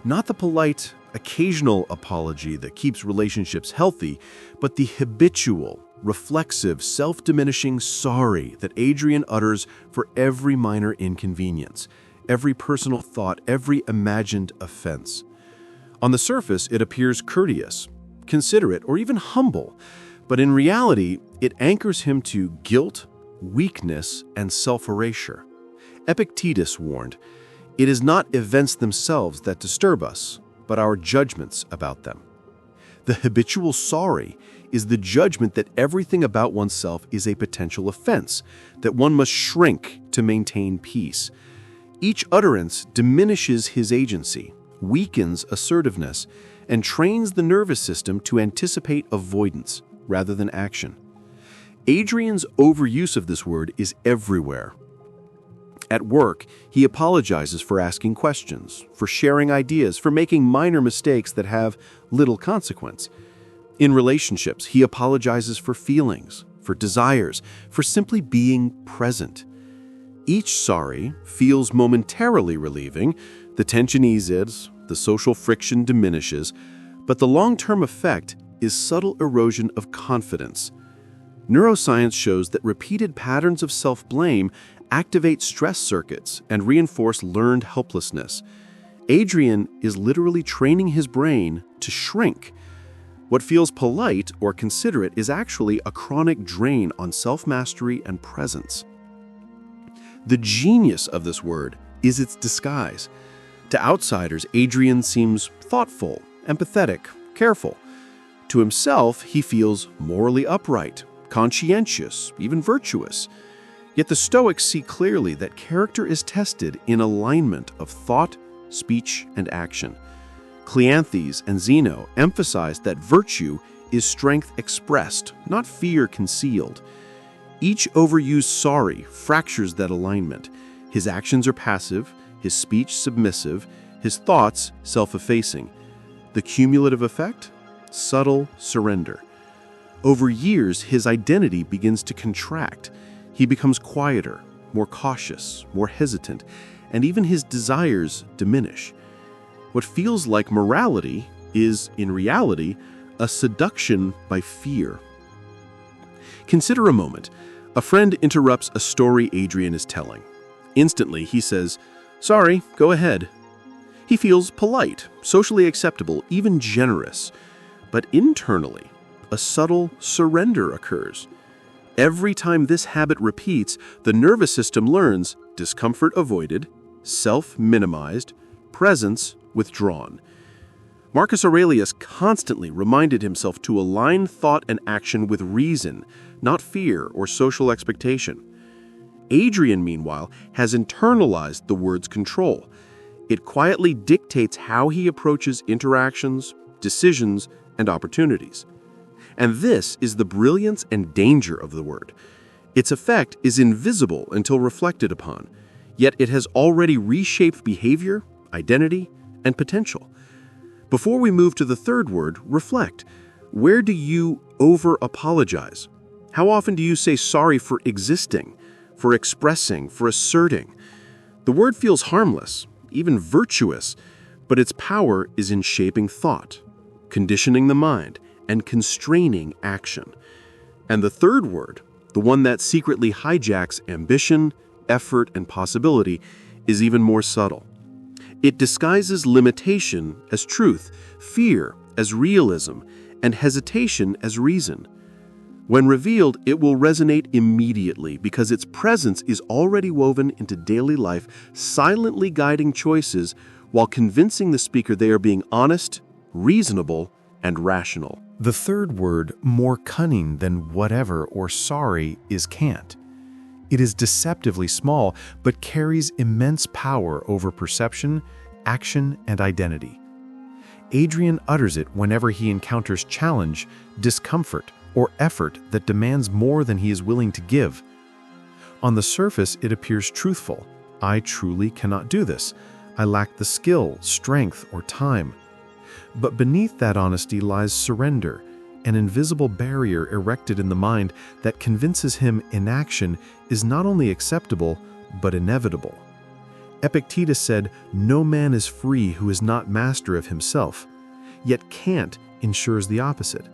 Not the polite, occasional apology that keeps relationships healthy, but the habitual, reflexive, self-diminishing sorry that Adrian utters for every minor inconvenience, every personal thought, every imagined offense. On the surface, it appears courteous, considerate, or even humble, but in reality, it anchors him to guilt, weakness, and self-erasure. Epictetus warned, "It is not events themselves that disturb us, but our judgments about them." The habitual sorry is the judgment that everything about oneself is a potential offense, that one must shrink to maintain peace. Each utterance diminishes his agency, weakens assertiveness, and trains the nervous system to anticipate avoidance rather than action. Adrian's overuse of this word is everywhere. At work, he apologizes for asking questions, for sharing ideas, for making minor mistakes that have little consequence. In relationships, he apologizes for feelings, for desires, for simply being present. Each sorry feels momentarily relieving, the tension eases, the social friction diminishes, but the long-term effect is subtle erosion of confidence. Neuroscience shows that repeated patterns of self-blame activate stress circuits and reinforce learned helplessness. Adrian is literally training his brain to shrink. What feels polite or considerate is actually a chronic drain on self-mastery and presence. The genius of this word is its disguise. To outsiders, Adrian seems thoughtful, empathetic, careful. To himself, he feels morally upright, conscientious, even virtuous. Yet the Stoics see clearly that character is tested in alignment of thought, speech, and action. Cleanthes and Zeno emphasize that virtue is strength expressed, not fear concealed. Each overused sorry fractures that alignment. His actions are passive, his speech submissive, his thoughts self-effacing. The cumulative effect? Subtle surrender. Over years, his identity begins to contract. He becomes quieter, more cautious, more hesitant, and even his desires diminish. What feels like morality is, in reality, a seduction by fear. Consider a moment. A friend interrupts a story Adrian is telling. Instantly, he says, "Sorry, go ahead." He feels polite, socially acceptable, even generous. But internally, a subtle surrender occurs. Every time this habit repeats, the nervous system learns discomfort avoided, self-minimized, presence withdrawn. Marcus Aurelius constantly reminded himself to align thought and action with reason, not fear or social expectation. Adrian, meanwhile, has internalized the word's control. It quietly dictates how he approaches interactions, decisions, and opportunities. And this is the brilliance and danger of the word. Its effect is invisible until reflected upon, yet it has already reshaped behavior, identity, and potential. Before we move to the third word, reflect. Where do you over-apologize? How often do you say sorry for existing, for expressing, for asserting? The word feels harmless, even virtuous, but its power is in shaping thought, conditioning the mind, and constraining action. And the third word, the one that secretly hijacks ambition, effort, and possibility, is even more subtle. It disguises limitation as truth, fear as realism, and hesitation as reason. When revealed, it will resonate immediately because its presence is already woven into daily life, silently guiding choices while convincing the speaker they are being honest, reasonable, and rational.
The third word, more cunning than whatever or sorry, is can't. It is deceptively small, but carries immense power over perception, action, and identity. Adrian utters it whenever he encounters challenge, discomfort, or effort that demands more than he is willing to give.
On the surface, it appears truthful. I truly cannot do this. I lack the skill, strength, or time. But beneath that honesty lies surrender, an invisible barrier erected in the mind that convinces him inaction is not only acceptable, but inevitable. Epictetus said, "No man is free who is not master of himself." Yet Kant ensures the opposite.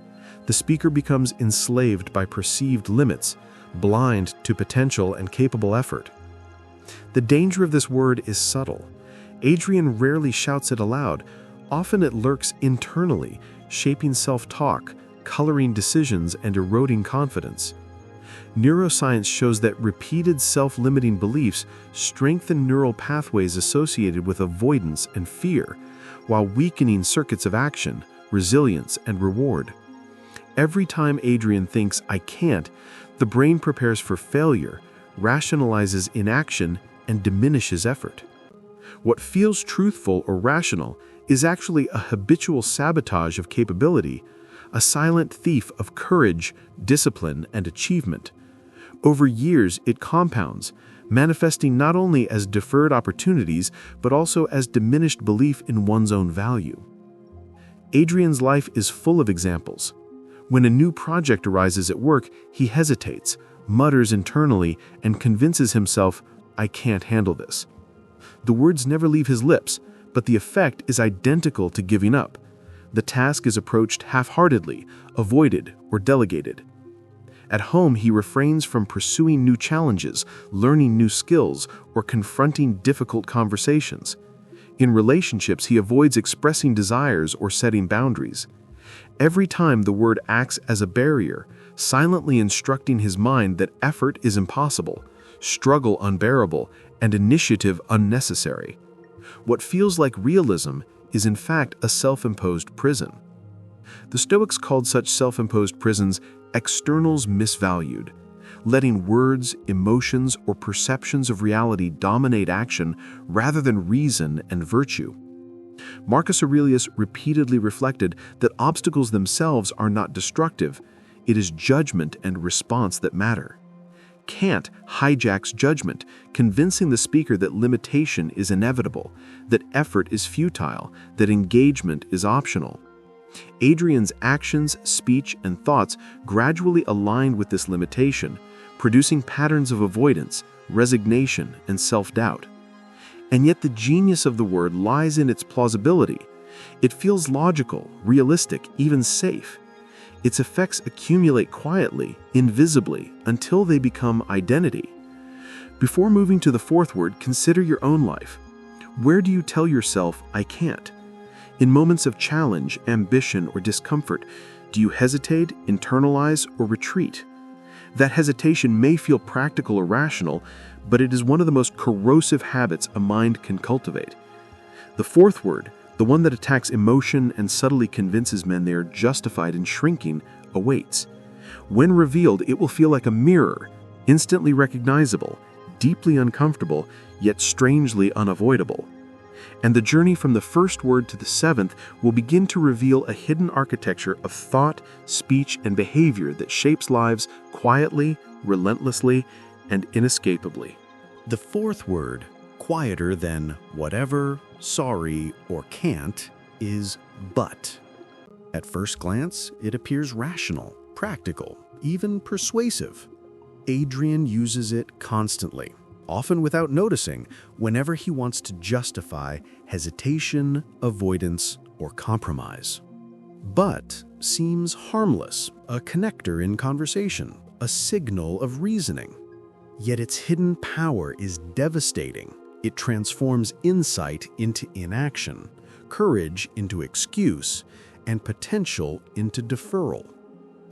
The speaker becomes enslaved by perceived limits, blind to potential and capable effort. The danger of this word is subtle. Adrian rarely shouts it aloud. Often it lurks internally, shaping self-talk, coloring decisions, and eroding confidence. Neuroscience shows that repeated self-limiting beliefs strengthen neural pathways associated with avoidance and fear, while weakening circuits of action, resilience, and reward. Every time Adrian thinks, "I can't," the brain prepares for failure, rationalizes inaction, and diminishes effort. What feels truthful or rational is actually a habitual sabotage of capability, a silent thief of courage, discipline, and achievement. Over years, it compounds, manifesting not only as deferred opportunities, but also as diminished belief in one's own value. Adrian's life is full of examples. When a new project arises at work, he hesitates, mutters internally, and convinces himself, "I can't handle this." The words never leave his lips, but the effect is identical to giving up. The task is approached half-heartedly, avoided, or delegated. At home, he refrains from pursuing new challenges, learning new skills, or confronting difficult conversations. In relationships, he avoids expressing desires or setting boundaries. Every time the word acts as a barrier, silently instructing his mind that effort is impossible, struggle unbearable, and initiative unnecessary. What feels like realism is in fact a self-imposed prison. The Stoics called such self-imposed prisons externals misvalued, letting words, emotions, or perceptions of reality dominate action rather than reason and virtue. Marcus Aurelius repeatedly reflected that obstacles themselves are not destructive. It is judgment and response that matter. Kant hijacks judgment, convincing the speaker that limitation is inevitable, that effort is futile, that engagement is optional. Adrian's actions, speech, and thoughts gradually aligned with this limitation, producing patterns of avoidance, resignation, and self-doubt. And yet the genius of the word lies in its plausibility. It feels logical, realistic, even safe. Its effects accumulate quietly, invisibly, until they become identity. Before moving to the fourth word, consider your own life. Where do you tell yourself, "I can't"? In moments of challenge, ambition, or discomfort, do you hesitate, internalize, or retreat? That hesitation may feel practical or rational, but it is one of the most corrosive habits a mind can cultivate. The fourth word, the one that attacks emotion and subtly convinces men they are justified in shrinking, awaits. When revealed, it will feel like a mirror, instantly recognizable, deeply uncomfortable, yet strangely unavoidable. And the journey from the first word to the seventh will begin to reveal a hidden architecture of thought, speech, and behavior that shapes lives quietly, relentlessly, and inescapably.
The fourth word, quieter than whatever, sorry, or can't, is but. At first glance, it appears rational, practical, even persuasive. Adrian uses it constantly, often without noticing, whenever he wants to justify hesitation, avoidance, or compromise. But seems harmless, a connector in conversation, a signal of reasoning. Yet its hidden power is devastating. It transforms insight into inaction, courage into excuse, and potential into deferral.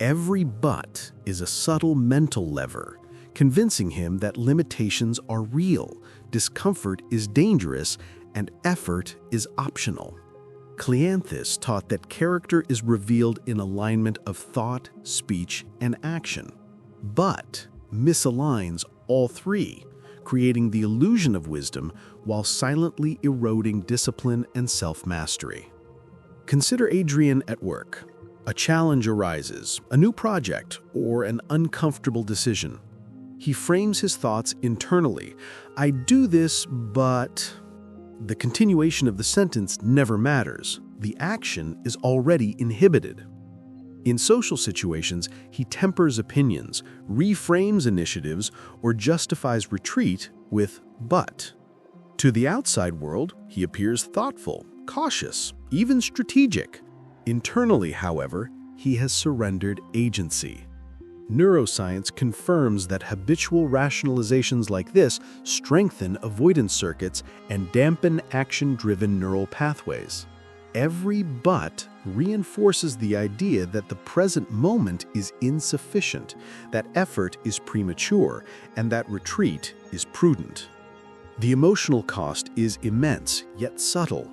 Every but is a subtle mental lever, convincing him that limitations are real, discomfort is dangerous, and effort is optional. Cleanthes taught that character is revealed in alignment of thought, speech, and action. But misaligns all three, creating the illusion of wisdom while silently eroding discipline and self-mastery. Consider Adrian at work. A challenge arises, a new project, or an uncomfortable decision.
He frames his thoughts internally. I do this, but... The continuation of the sentence never matters. The action is already inhibited. In social situations, he tempers opinions, reframes initiatives, or justifies retreat with but. To the outside world, he appears thoughtful, cautious, even strategic. Internally, however, he has surrendered agency. Neuroscience confirms that habitual rationalizations like this strengthen avoidance circuits and dampen action-driven neural pathways. Every but reinforces the idea that the present moment is insufficient, that effort is premature, and that retreat is prudent. The emotional cost is immense, yet subtle.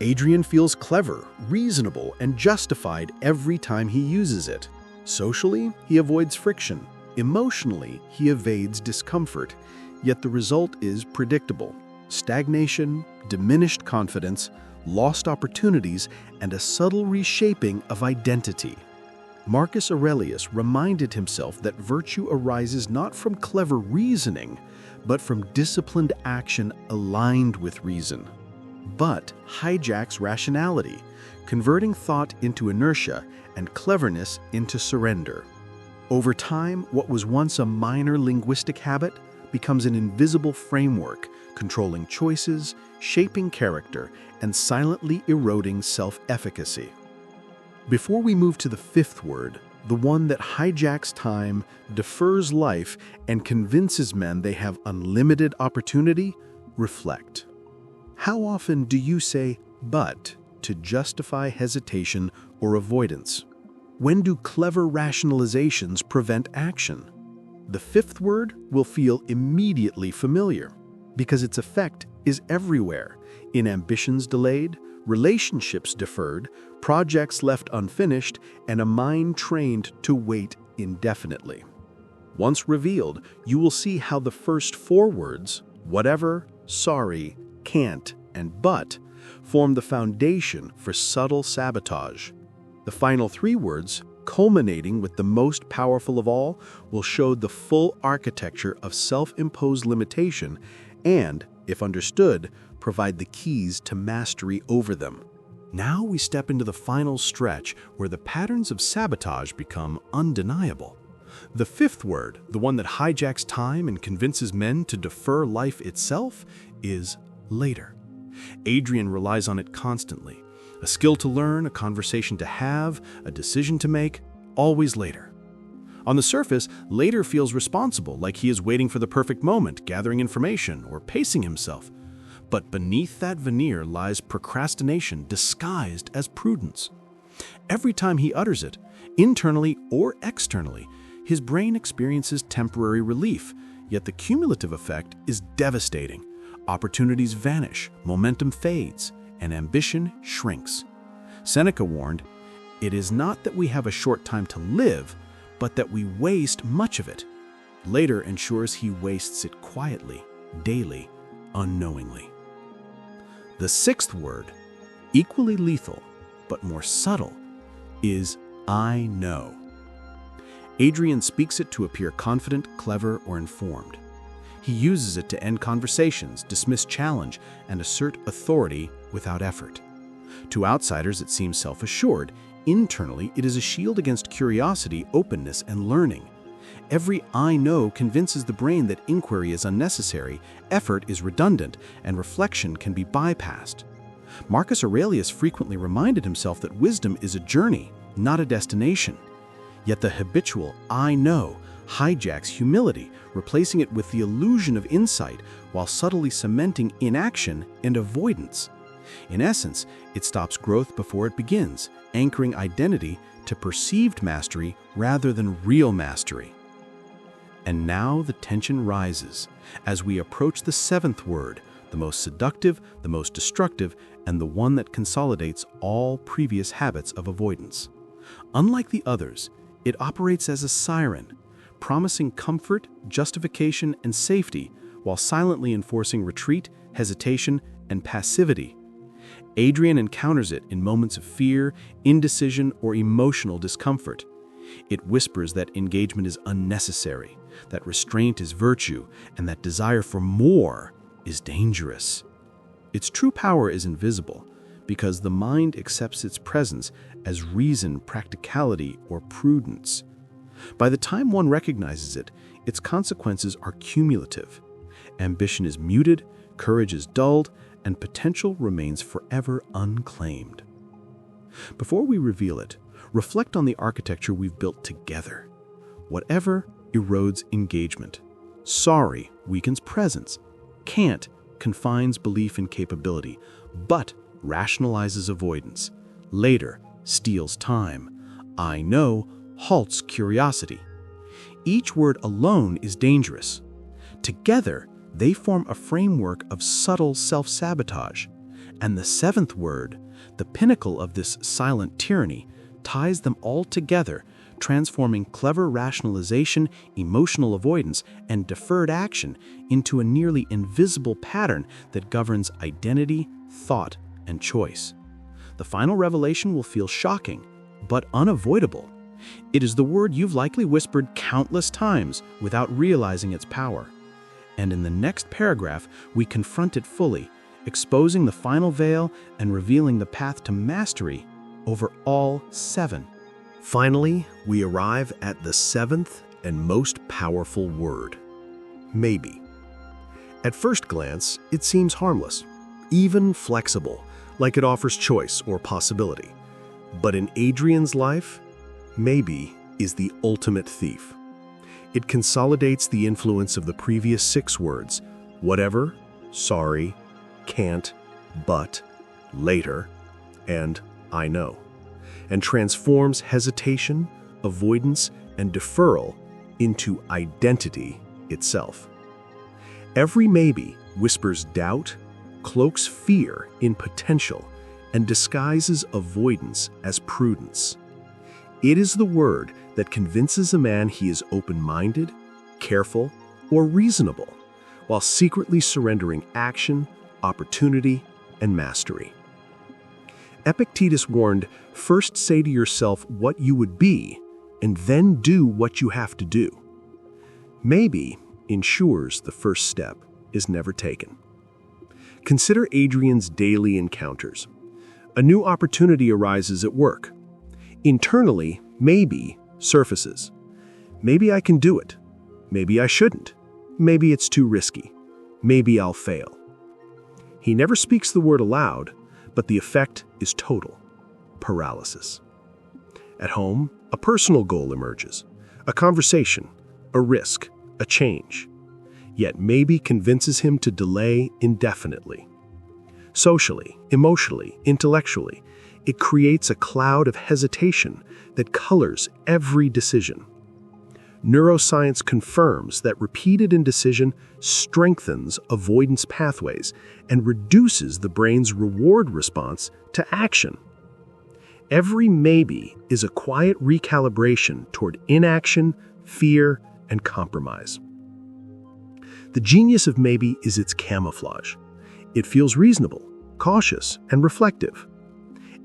Adrian feels clever, reasonable, and justified every time he uses it. Socially, he avoids friction. Emotionally, he evades discomfort. Yet the result is predictable: stagnation, diminished confidence, lost opportunities, and a subtle reshaping of identity. Marcus Aurelius reminded himself that virtue arises not from clever reasoning, but from disciplined action aligned with reason. But hijacks rationality, converting thought into inertia and cleverness into surrender. Over time, what was once a minor linguistic habit becomes an invisible framework, controlling choices, shaping character, and silently eroding self-efficacy. Before we move to the fifth word, the one that hijacks time, defers life, and convinces men they have unlimited opportunity, reflect. How often do you say "but" to justify hesitation or avoidance? When do clever rationalizations prevent action? The fifth word will feel immediately familiar because its effect is everywhere: in ambitions delayed, relationships deferred, projects left unfinished, and a mind trained to wait indefinitely. Once revealed, you will see how the first four words, whatever, sorry, can't, and but, form the foundation for subtle sabotage. The final three words, culminating with the most powerful of all, will show the full architecture of self-imposed limitation and, if understood, provide the keys to mastery over them. Now we step into the final stretch where the patterns of sabotage become undeniable. The fifth word, the one that hijacks time and convinces men to defer life itself, is later. Adrian relies on it constantly. A skill to learn, a conversation to have, a decision to make, always later. On the surface, later feels responsible, like he is waiting for the perfect moment, gathering information, or pacing himself. But beneath that veneer lies procrastination disguised as prudence. Every time he utters it, internally or externally, his brain experiences temporary relief, yet the cumulative effect is devastating. Opportunities vanish, momentum fades, and ambition shrinks. Seneca warned, "It is not that we have a short time to live, but that we waste much of it." Later ensures he wastes it quietly, daily, unknowingly. The sixth word, equally lethal, but more subtle, is "I know." Adrian speaks it to appear confident, clever, or informed. He uses it to end conversations, dismiss challenge, and assert authority without effort. To outsiders, it seems self-assured. Internally, it is a shield against curiosity, openness, and learning. Every "I know" convinces the brain that inquiry is unnecessary, effort is redundant, and reflection can be bypassed. Marcus Aurelius frequently reminded himself that wisdom is a journey, not a destination. Yet the habitual "I know" hijacks humility, replacing it with the illusion of insight while subtly cementing inaction and avoidance. In essence, it stops growth before it begins, anchoring identity to perceived mastery rather than real mastery. And now the tension rises as we approach the seventh word, the most seductive, the most destructive, and the one that consolidates all previous habits of avoidance. Unlike the others, it operates as a siren, promising comfort, justification, and safety while silently enforcing retreat, hesitation, and passivity. Adrian encounters it in moments of fear, indecision, or emotional discomfort.
It whispers that engagement is unnecessary, that restraint is virtue, and that desire for more is dangerous. Its true power is invisible, because the mind accepts its presence as reason, practicality, or prudence. By the time one recognizes it, its consequences are cumulative. Ambition is muted, courage is dulled, and potential remains forever unclaimed. Before we reveal it, reflect on the architecture we've built together. Whatever erodes engagement. Sorry weakens presence. Can't confines belief in capability, but rationalizes avoidance. Later steals time. I know halts curiosity. Each word alone is dangerous. Together, they form a framework of subtle self-sabotage. And the seventh word, the pinnacle of this silent tyranny, ties them all together, transforming clever rationalization, emotional avoidance, and deferred action into a nearly invisible pattern that governs identity, thought, and choice. The final revelation will feel shocking, but unavoidable. It is the word you've likely whispered countless times without realizing its power. And in the next paragraph, we confront it fully, exposing the final veil and revealing the path to mastery over all seven.
Finally, we arrive at the seventh and most powerful word: maybe. At first glance, it seems harmless, even flexible, like it offers choice or possibility. But in Adrian's life, maybe is the ultimate thief. It consolidates the influence of the previous 6 words: whatever, sorry, can't, but, later, and I know, and transforms hesitation, avoidance, and deferral into identity itself. Every maybe whispers doubt, cloaks fear in potential, and disguises avoidance as prudence. It is the word that convinces a man he is open-minded, careful, or reasonable, while secretly surrendering action, opportunity, and mastery. Epictetus warned, first say to yourself what you would be, and then do what you have to do. Maybe ensures the first step is never taken. Consider Adrian's daily encounters. A new opportunity arises at work. Internally, maybe surfaces. Maybe I can do it. Maybe I shouldn't. Maybe it's too risky. Maybe I'll fail. He never speaks the word aloud, but the effect is total paralysis. At home, a personal goal emerges, a conversation, a risk, a change. Yet maybe convinces him to delay indefinitely. Socially, emotionally, intellectually, it creates a cloud of hesitation that colors every decision. Neuroscience confirms that repeated indecision strengthens avoidance pathways and reduces the brain's reward response to action. Every maybe is a quiet recalibration toward inaction, fear, and compromise. The genius of maybe is its camouflage. It feels reasonable, cautious, and reflective.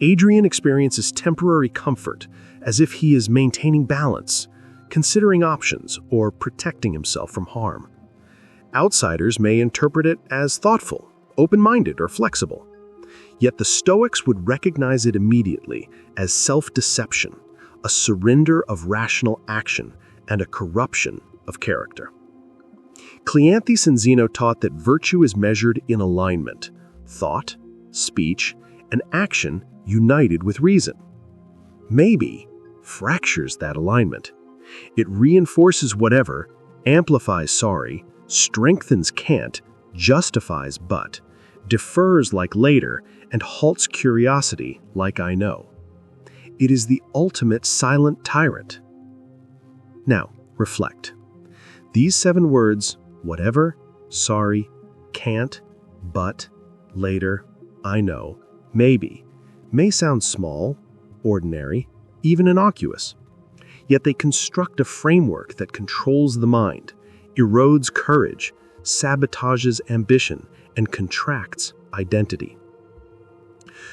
Adrian experiences temporary comfort, as if he is maintaining balance, considering options, or protecting himself from harm. Outsiders may interpret it as thoughtful, open-minded, or flexible. Yet the Stoics would recognize it immediately as self-deception, a surrender of rational action, and a corruption of character. Cleanthes and Zeno taught that virtue is measured in alignment, thought, speech, and action united with reason. Maybe fractures that alignment. It reinforces whatever, amplifies sorry, strengthens can't, justifies but, defers like later, and halts curiosity like I know. It is the ultimate silent tyrant. Now, reflect. These 7 words, whatever, sorry, can't, but, later, I know, maybe, may sound small, ordinary, even innocuous. Yet they construct a framework that controls the mind, erodes courage, sabotages ambition, and contracts identity.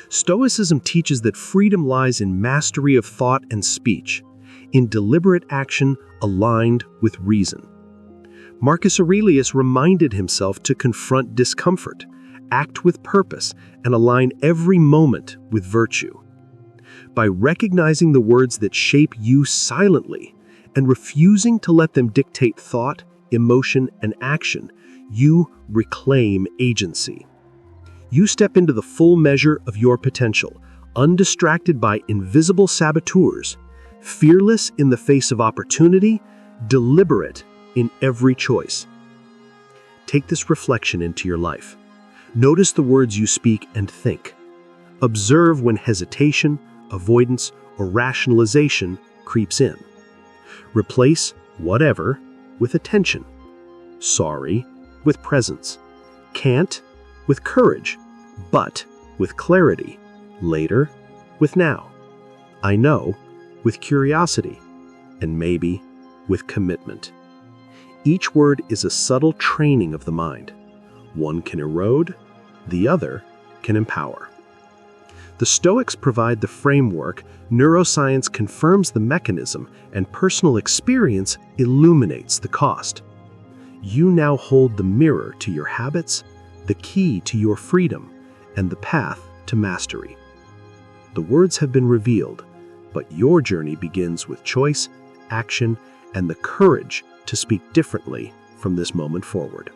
Stoicism teaches that freedom lies in mastery of thought and speech. in deliberate action aligned with reason. Marcus Aurelius reminded himself to confront discomfort, act with purpose, and align every moment with virtue. By recognizing the words that shape you silently and refusing to let them dictate thought, emotion, and action, you reclaim agency. You step into the full measure of your potential, undistracted by invisible saboteurs, fearless in the face of opportunity, deliberate in every choice. Take this reflection into your life. Notice the words you speak and think. Observe when hesitation, avoidance, or rationalization creeps in. Replace whatever with attention. Sorry with presence. Can't with courage, but with clarity. Later with now. I know with curiosity, and maybe with commitment. Each word is a subtle training of the mind. One can erode, the other can empower. The Stoics provide the framework, neuroscience confirms the mechanism, and personal experience illuminates the cost. You now hold the mirror to your habits, the key to your freedom, and the path to mastery. The words have been revealed, but your journey begins with choice, action, and the courage to speak differently from this moment forward.